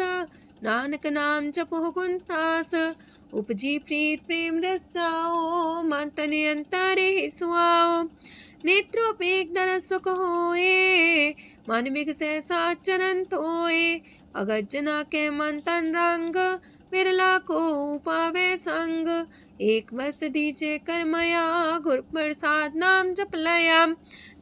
नानक नाम जपो गुणतास। उपजी प्रीत प्रेम रस जाओ, मन तन अंतर ही सुआओ। नेत्रोपेक दर सुख होए, मन बिगसे सात चरण धोए। अगत जना के मन तन रंग, बिरला को पावे संग। एक बस दीजे कर मया, गुर प्रसाद नाम जप लया।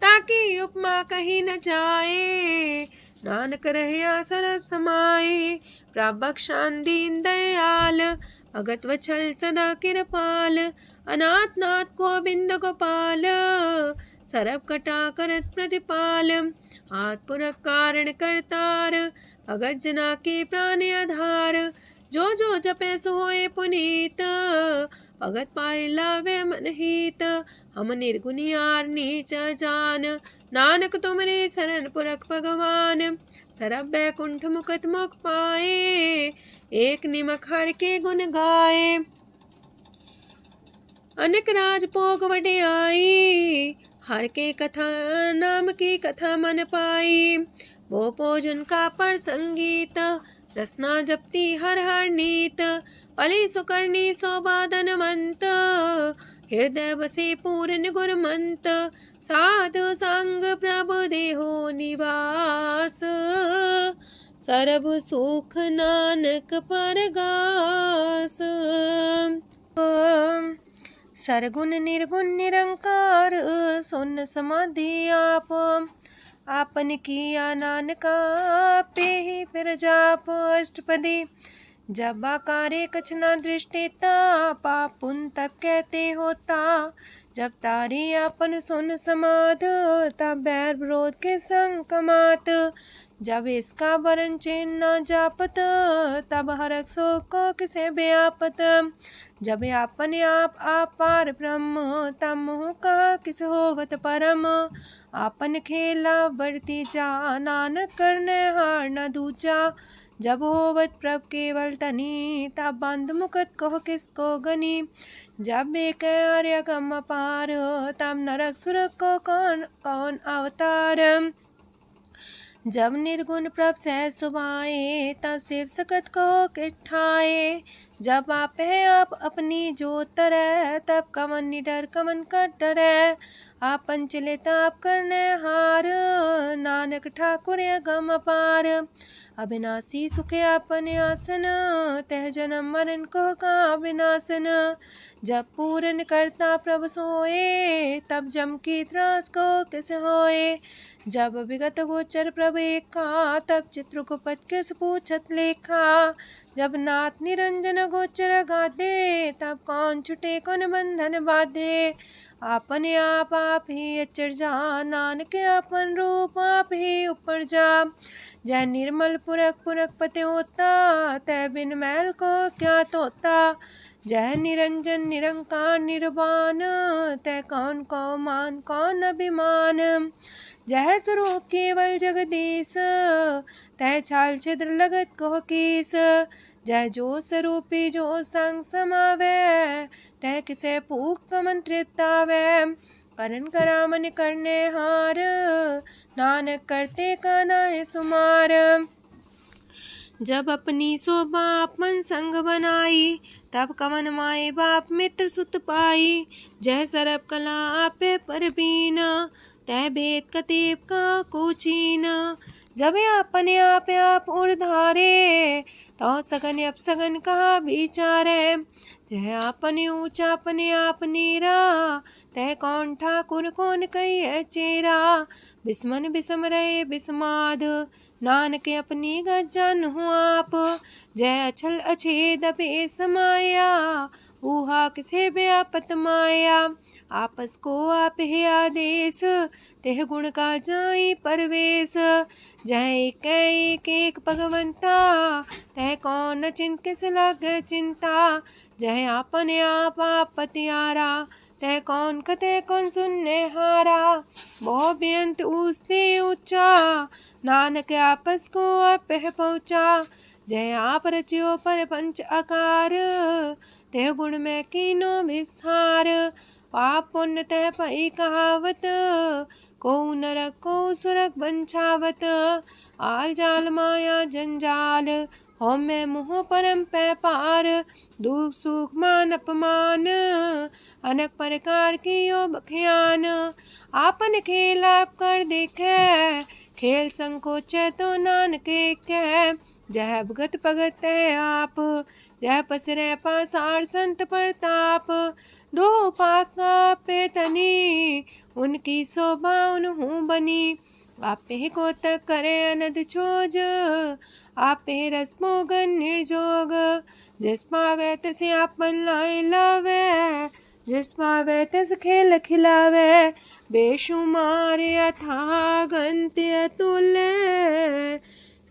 ताकि उपमा कही न जाए, नानक रहिया सरस समाए। प्रभु बख्शान दीन दयाल, अगत वछल सदा कृपाल। अनाथ नाथ गोविंद गोपाल, सरब कटा करत प्रतिपाल। हाथ पुरख कारण करतार, भगत जना के प्राण आधार। जो जो जपे सो होए पुनीत, भगत पाए लावे मन हित। हम निर्गुनियार नीच जान, नानक तुमरे शरण पुरख भगवान। सरब बैकुंठ मुकत मुख पाए, एक निमक हर के गुण गाए। अनेक राज भोग वड्याई, हर के कथा नाम की कथा मन पाई। वो भोजन का पर संगीत, रसना जपती हर हर नीत। पली सुकर्णी शोभा धनवंत, हृदय बसे पूर्ण गुरमंत। साधु संग प्रभु देहो निवास, सरब सुख नानक परगास। सरगुण निर्गुण निरंकार, सुन समाधि आप। आपन किया नानका, पे ही फिर जाप। अष्टपदी जब आकारे कछ न दृष्टिता, पाप पुन तब कहते होता। जब तारी आपन सुन समाध, तब बैर विरोध के संग कमात। जब इसका वरण चिन्ह न जापत, तब हरक शोक को किसे व्यापत। जब आपने आप पार ब्रह्म, तब मोह का किस होवत परम। आपन खेला बढ़ती जा, नानक करने हार न दूजा। जब होवत प्रभ केवल तनी, तब बंद मुकट कहो किसको गनी। जब एक आर्य गम पार, तब नरक सुरक को कौन कौन अवतार। जब निर्गुण प्रभ सह सुभाए, तब शिव सकत को किठाए। जब आप है आप अपनी जो तरह, तब कमन निडर कमन का डरै। आपन चले ताप करने हार, नानक ठाकुर गम अपार। अविनाशी सुखे आपन आसन, तह जन्म मरण को का विनाशन। जब पूरन करता प्रभु सोए, तब जम की त्रास को किस होए। जब विगत गोचर प्रभु एका, तब चित्रकूपत किस पूछत लेखा। जब नाथ निरंजन गोचर गाधे, तब कौन छुटे कौन बंधन बाधे। आपने आप ही अचर जा, नानक आपन रूप आप ही ऊपर जा। जय निर्मल पुरख पुरख पते होता, तय बिन मैल को क्या तोता। जय निरंजन निरंकार निर्वाण, तय कौन को मान कौन अभिमान। जय स्वरूप केवल जगदीश, तय छाल छिद्र लगत कहो कीस। जय जो स्वरूपी जो संग समावे, तय किसे पूक कमन तृप्तावे। करण करा मन करने हार, नानक करते का नाहि सुमार। जब अपनी शोभा आपन संग बनाई, तब कवन माए बाप मित्र सुत पाई। जय सरब कला आपे परबीन, तय भेद कतीब का कोचीन। जब अपने आप उर्धारे, तो सगन अपसगन कहा विचारे। तह अपने ऊंचा अपने आप नीरा, तह कौन ठाकुर कौन कही चेरा। बिस्मन बिसम रहे बिस्माद, नानक अपनी गजन हूँ आप। जय अछल अछेद पे समाया, ऊहा किसे व्यापत माया। आपस को आप है आदेश, तेह गुण का जाई परवेश। जह एक एक भगवंता, तह कौन चिंत किस लग चिंता। जह आपने आप पतियारा, तह कौन कते कौन सुनने हारा। बहु बेअंत ऊसते ऊंचा, नानक आपस को आप है पहुँचा। जय आप रचियो पर पंच आकार, तेह गुण में कीनो विस्तार। पाप पुण्य तह पई कहावत, को नरक को सुरग बंछावत। आल जाल माया जंजाल, हो मैं मुँह परम पै पार। दुख सुख मान अपमान, अनेक प्रकार की यो बखियान। आपन खेल आप कर देखे, खेल संकोच तो नानक कह। जह भगत भगत है आप, जह पसरे पासार संत प्रताप। दो पाका पे तनी, उनकी शोभा उन्हू बनी। आपे को तक करे अनद छोज, आपे रस मोगन निर्जोग। जिस पावे तसे आपन लाई लावे, जिस पावे तस खेल खिलावे। बेशुमार अथागंत अतुल्य,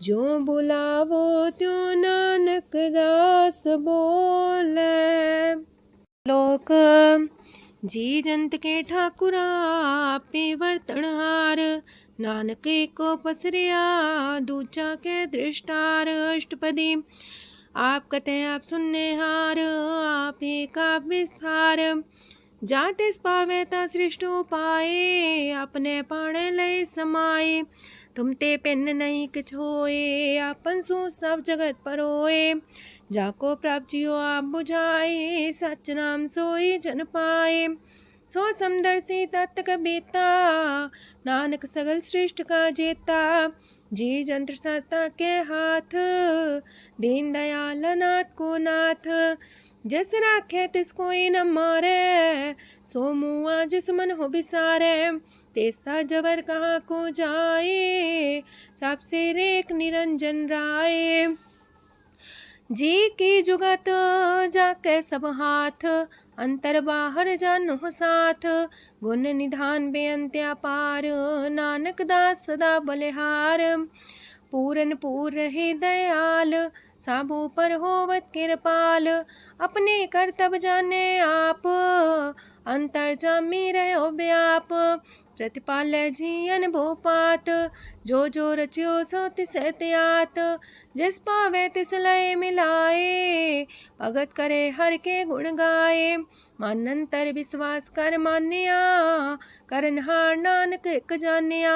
जो बुलावो त्यों नानक दास बोले। लोक जी जंत के ठाकुरा, आपे वर्तनहार। नानक को पसरिया, दूजा के दृष्टार। अष्टपदी आप कते आप सुनने हार, आप का विस्तार। जातिस पावे ता सृष्टो पाए, अपने पाणे लय समाए। तुम ते पिन नहीं किछ होए, आपन सु सब जगत परोए। जाको प्राप्त जियो आप बुझाए, सच नाम सोई जन पाए। सो समदर्शी तत्क बेता, नानक सगल सृष्ट का जेता। जी जंत्र सत्ता के हाथ, दीन दयाल नाथ को नाथ। जिस राखे तिस कोई न मारे, सो मुआ जिस मन हो बिसारे। तेसा जबर कहाँ को जाए, सबसे रेख निरंजन राय। जी की जुगत जाके सब हाथ, अंतर बाहर जानो साथ। गुण निधान बेअंत्या पार, नानक दास सदा बलिहार। पूरन पूर रहे दयाल, साबू पर होवत कृपाल। अपने करतब जाने आप, अंतर जामी रहो व्याप। प्रतिपाल्य जीयन भोपात, जो रचियो सो तिस त्यात। जिस पावे तिस लय मिलाए, भगत करे हर के गुण गाए। मानंतर विश्वास कर मान्या, करनहार नानक एक जानिया।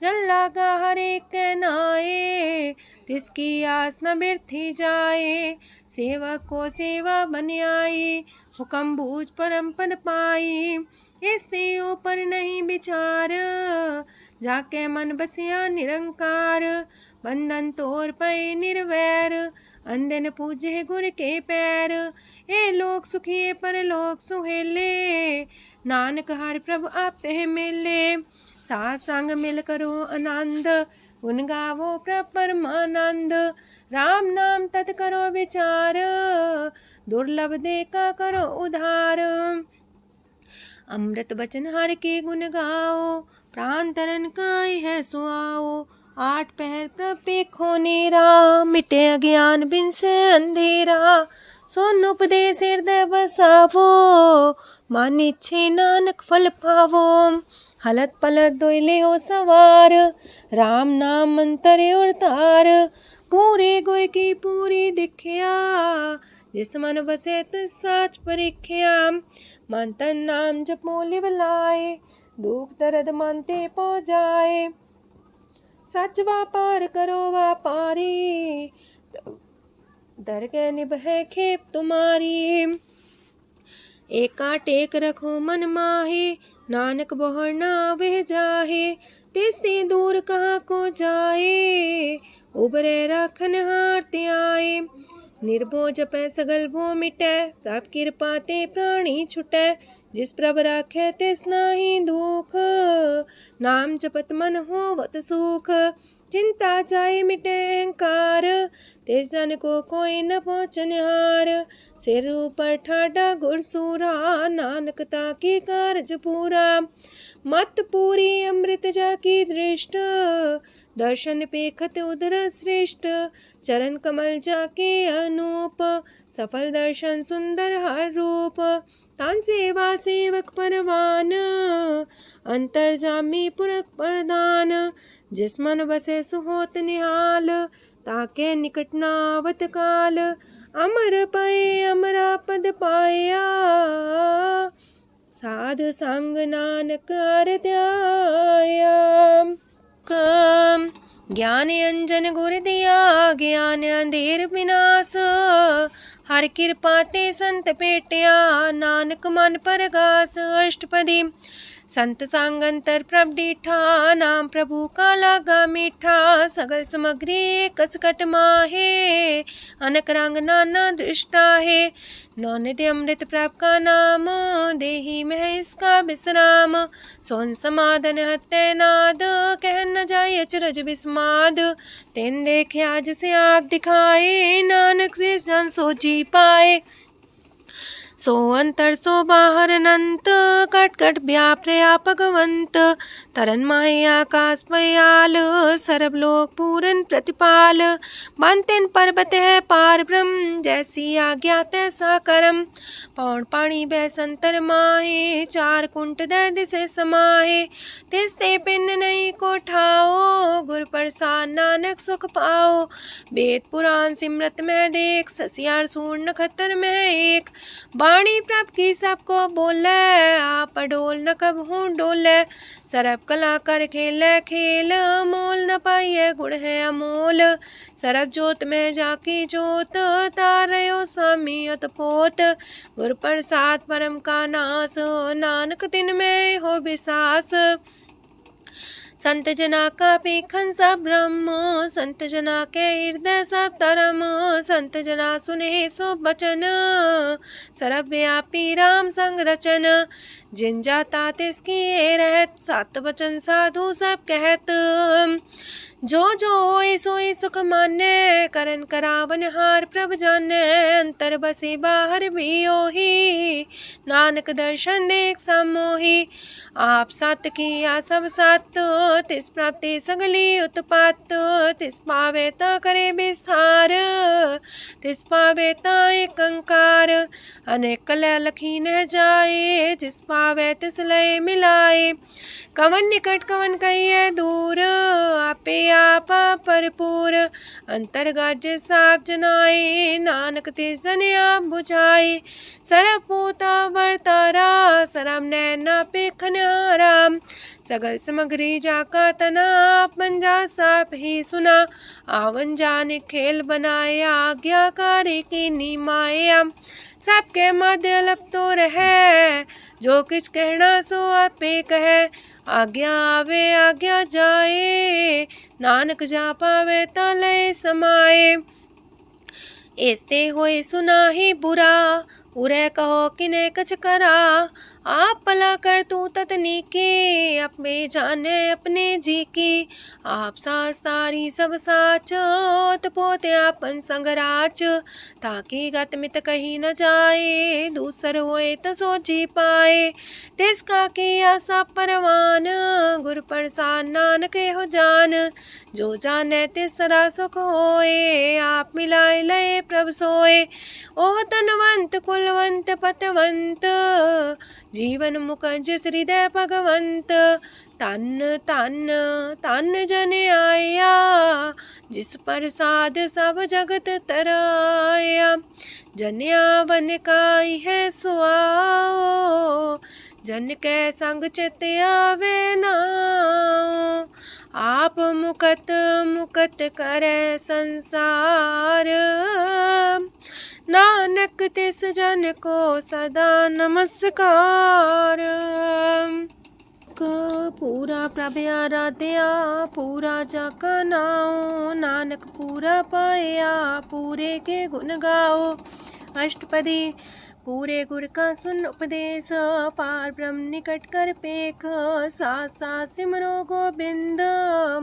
जल लागा हर एक नाए, तिसकी आस न बिरथी जाए। सेवक को सेवा बन आई, हुक्म बूझ परम पद पाई। इससे ऊपर नहीं विचार, जाके मन बसिया निरंकार। बंधन तोड़ पे निर्वैर, अंधन पूजे गुर के पैर। ए लोग सुखिए पर लोग सुहेले, नानक हर प्रभु आपे मिले। साथ संग मिल करो आनंद, गुण गावो प्रभु परमानंद। राम नाम तत् करो विचार, दुर्लभ देखा करो उधार। अमृत बचन हर के गुण गाओ, प्राण तरन काय है सुआओ। आठ पहर प्रभ पेखो नेरा, मिटे अज्ञान बिन से अंधेरा। सोन उपदेश हृदय बसावो, मान इच्छे नानक फल पावो। हलत पलत दोइले हो सवार, राम नाम मंत्र और तार। पूरे गुर की पूरी दिखिया, जिस मन बसे तिस साच परिख्या। मन तन नाम जपो लिव लाए, दुख दर्द मानते पो जाए। सच व्यापार करो व्यापारी, दरगह निभे खेप तुम्हारी। एका टेक रखो मन माहे, नानक बहुर ना वह जाहे। तिससे दूर कहाँ को जाए, उबरे राखन हार ते आए। निर्भो जपै सगल भो मिटै, प्रभ कृपा ते प्राणी छुटै। जिस प्रभ राखे तिस नाही दुख, नाम जपत मन होवत सुख। चिंता जाए मिटे अहंकार, तिस जन को कोई न पहुँचनिहार। सिर ऊपर ठाडा गुरसूरा, नानक ताकी कारज पूरा। मत पूरी अमृत जाकी दृष्ट, दर्शन पेखत उदर श्रेष्ठ। चरण कमल जाके अनूप, सफल दर्शन सुंदर हर रूप। तान सेवा सेवक परवान, अंतर जामी पुरख प्रदान। जिस मन बसे सुहोत निहाल, ताके निकट नावत काल। अमर पाए अमरा पद पाया, साध संग नानक हर ध्याया। ज्ञान अंजन गुर दिया, ज्ञान अंधेर विनाश। हर कृपा ते संत पेटिया, नानक मन परगास। अष्टपदी संत संग अंतर प्रभ डीठा, नाम प्रभु का लागा मीठा। सगल सामग्री कसकट माहे, अनक रंग नाना दृष्टा है। नौ निधि अमृत प्रभ का नाम, देही में इसका विश्राम। सोन समाधन हत्ते नाद, कह न जाय अचरज विस्माद। तेन देखे आज से आप दिखाए, नानक से जन सो जी पाए। सो अंतर सो बाहर अनंत, कट कट व्याप रया भगवंत। तरन माहे आकाश पयाल, सरब लोक पूरन प्रतिपाल। बनतेन पर्वत है पार ब्रह्म, जैसी आज्ञा तैसा करम। पौन पाणी बह संतर माहे, चार कुंट दह दिसे समाहे। तिसते पिन नहीं को ठाओ, गुर प्रसाद नानक सुख पाओ। वेद पुराण सिमरत में देख, ससियार सूर नखत्तर में एक। वाणी प्रभ की सबको बोले, आप डोल न कब हूँ डोले। सरब कला कर खेले खेल, मोल न पाइए गुण है अमोल। सरब जोत में जाकी जोत, तारयो स्वामी अतपोत। गुर प्रसाद परम का नास, नानक दिन में हो विसास। संत जना का पेखन सब ब्रह्म, संत जना के हृदय सब धर्म। संत जना सुने सो बचन, सरब व्यापी राम संग रचन। जिन जाता तिसकी रहत, सात वचन साधु सब कहत। जो जो होए सोए सुख माने, करन करावन हार प्रभ जाने। अंतर बसे बाहर भी ओही, नानक दर्शन देख समोही। आप सत किया सब सत, तिस प्राप्ति सगली उत्पात। तिस पावे ता करे विस्तार, तिस पावे ता एक अंकार। अनेक कलय लखी न जाए, जिस पावे तिस लय मिलाए। कवन निकट कवन कहिए दूर, आपे आपा भरपूर। अंतर्गत साप जनाए, नानक तिस जन आप बुझाए। सरब पूता वर्तारा, सरब नैना पेखनहारा। सगल सामग्री जाका तना, पंजा साप ही सुना। आवन जाने खेल बनाया, आज्ञाकारी की निमाया। सबके मध्य अलप तो रहे, जो किछ कहना सो आपे कहे। आज्ञा आवे आज्ञा जाए, नानक जा पावे ता लय समाए। ऐसते होए सुना ही बुरा, उरे कहो किने कछ करा। आप भला कर तू ततनी के, अपने जाने अपने जी की। आप सास तारी सब साच, पोते आपन संग राच। ताकि गत मित कही न जाए, दूसर होए त सो जी पाए। तिसका किया सब परवान, गुर प्रसाद नानक हो जान। जो जाने तिस सदा सुख होए, आप मिलाए लय प्रभ सोए। ओह तनवंत कुलवंत पतवंत, जीवन मुकज हृदय भगवंत। तन तन तन जन आया, जिस प्रसाद सब जगत तराया। जन्या बन काई है सुआओ, जन के संग चित आवे नाओ। आप मुकत मुकत करे संसार, नानक तिस जन को सदा नमस्कार। पूरा प्रभ आराध्या, पूरा जाका नाओ। नानक पूरा पाया, पूरे के गुण गाओ। अष्टपदी पूरे गुर का सुन उपदेश, पार ब्रह्म निकट कर पेख। साथ साथ सिमरो गोबिंद,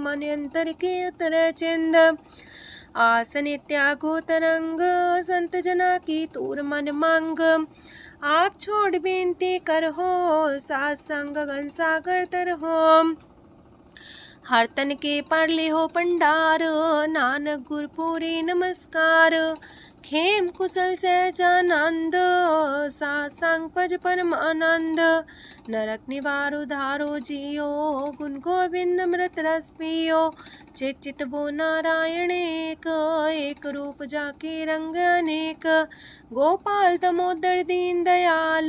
मन अंतर की उतरे चिंद। आसन त्यागो तरंग, संत जना की तूर मन मांग। आप छोड़ बेनती कर हो, सात संग गगन सागर तर हो। हर तन के पर ले हो पंडार, नानक गुर पूरे नमस्कार। खेम कुशल सहजानंद, सासंग पज परमानंद। नरक निवार उधारो जियो, गुण गोविंद मृत रस पियो। चित वो नारायण एक, एक रूप जाके रंग अनेक। गोपाल दामोदर दीन दयाल,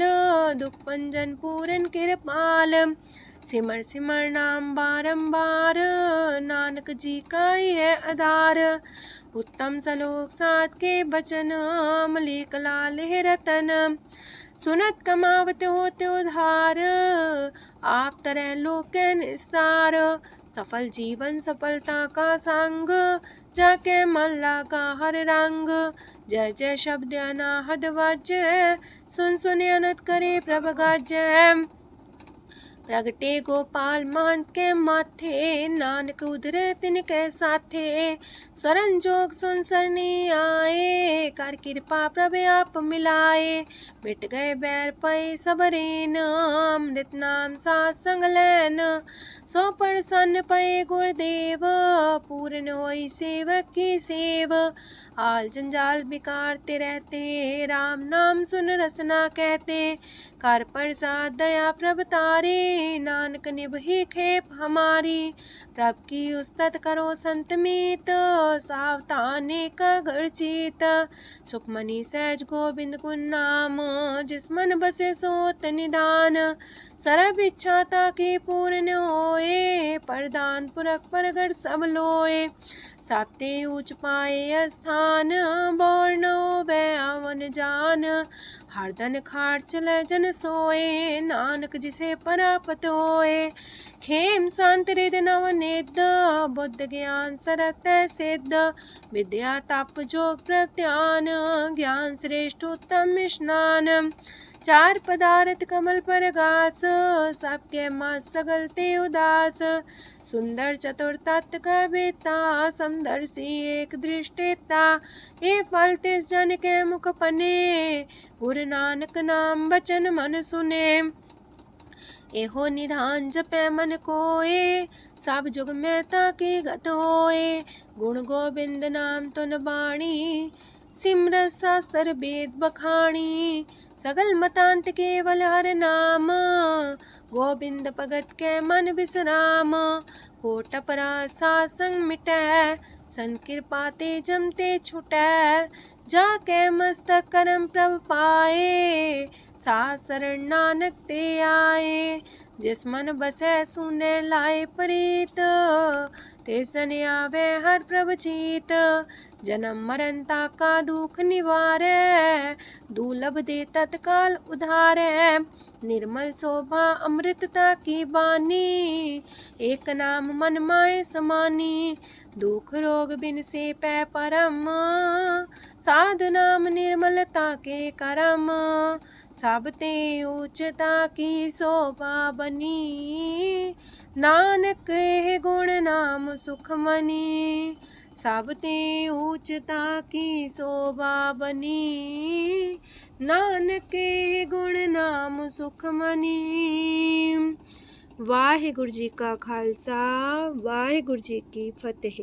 दुख भंजन पूरन कृपाल। सिमर सिमर नाम बारंबार, नानक जी का ही है आधार। उत्तम सलोक साध के बचन, मलिक लाल है रतन। सुनत कमावत होते उधार, आप तरह लोक निस्तार। सफल जीवन सफलता का संग, जाके मन लागा हर रंग। जय जय शब्द अनाहद वाजय, सुन सुन अनत करे प्रभ गाजय। प्रगटे गोपाल महंत के माथे, नानक उधरे तिनके साथे। स्वरन जोग सुन सरनी आए, कर कृपा प्रभ आप मिलाए। मिट गए बैर पै सबरेन, अमृत नाम साथ संग लैन। सो प्रसन्न पै गुरुदेव, पूर्ण होई सेवक की सेव। आल जंजाल बिकारते रहते, राम नाम सुन रसना कहते। कर प्रसाद दया प्रभ तारे, नानक निभहि खेप हमारी। प्रभ की उस्तत करो संत मीत, सावधाने का घर चीत। सुखमणि सहज गोविंद गुण नाम, जिस मन बसे सोत निधान। सर्व इच्छा ताकि पूर्ण होए, प्रदान पुरख परगट सब लोए। साप्ते ऊंच पाए स्थान, बोर न होवे आवन जान। हरदन खाट चले जन सोए, नानक जिसे परापत होए। खेम शांत हृदय नव निध, बुद्ध ज्ञान सरत सिद्ध। विद्या तप जोग प्रत्यान, ज्ञान श्रेष्ठ उत्तम स्नान। चार पदार्थ कमल पर घास, सबके मास सगलते उदास। सुंदर चतुर तत्व का बेता, समदर्शी एक दृष्टिता। ये फल तिस जन के मुख पने, गुरु नानक नाम बचन मन सुने। एहो निधान जपै मन कोए, सब जुग में ताकि गत होए। गुण गोविंद नाम तुन बाणी, सिमरत शास्त्र वेद बखाणी। सगल मतांत केवल हर नाम, गोविंद भगत के मन विश्राम। कोट अपराध सात संग मिटै, संत कृपा ते जमते छुटै। जाके मस्तक करम प्रभ पाए, साथ शरण नानक ते आए। जिस मन बसै सुने लाए प्रीत, तिस जन आवे हर प्रभ चीत। जन्म मरनता का दुख निवारै, दुर्लभ दे तत्काल उधारै। निर्मल शोभा अमृतता की बानी, एक नाम मन माए समानी। दुख रोग बिन से पै परम, साधु नाम निर्मलता के करम। सब ते उच्चता की शोभा बनी, नानक है गुण नाम सुखमनी। सब ते उच्चता की शोभा बनी, नानक है गुण नाम सुखमनी। वाहिगुरु जी का खालसा, वाहिगुरु जी की फतेह।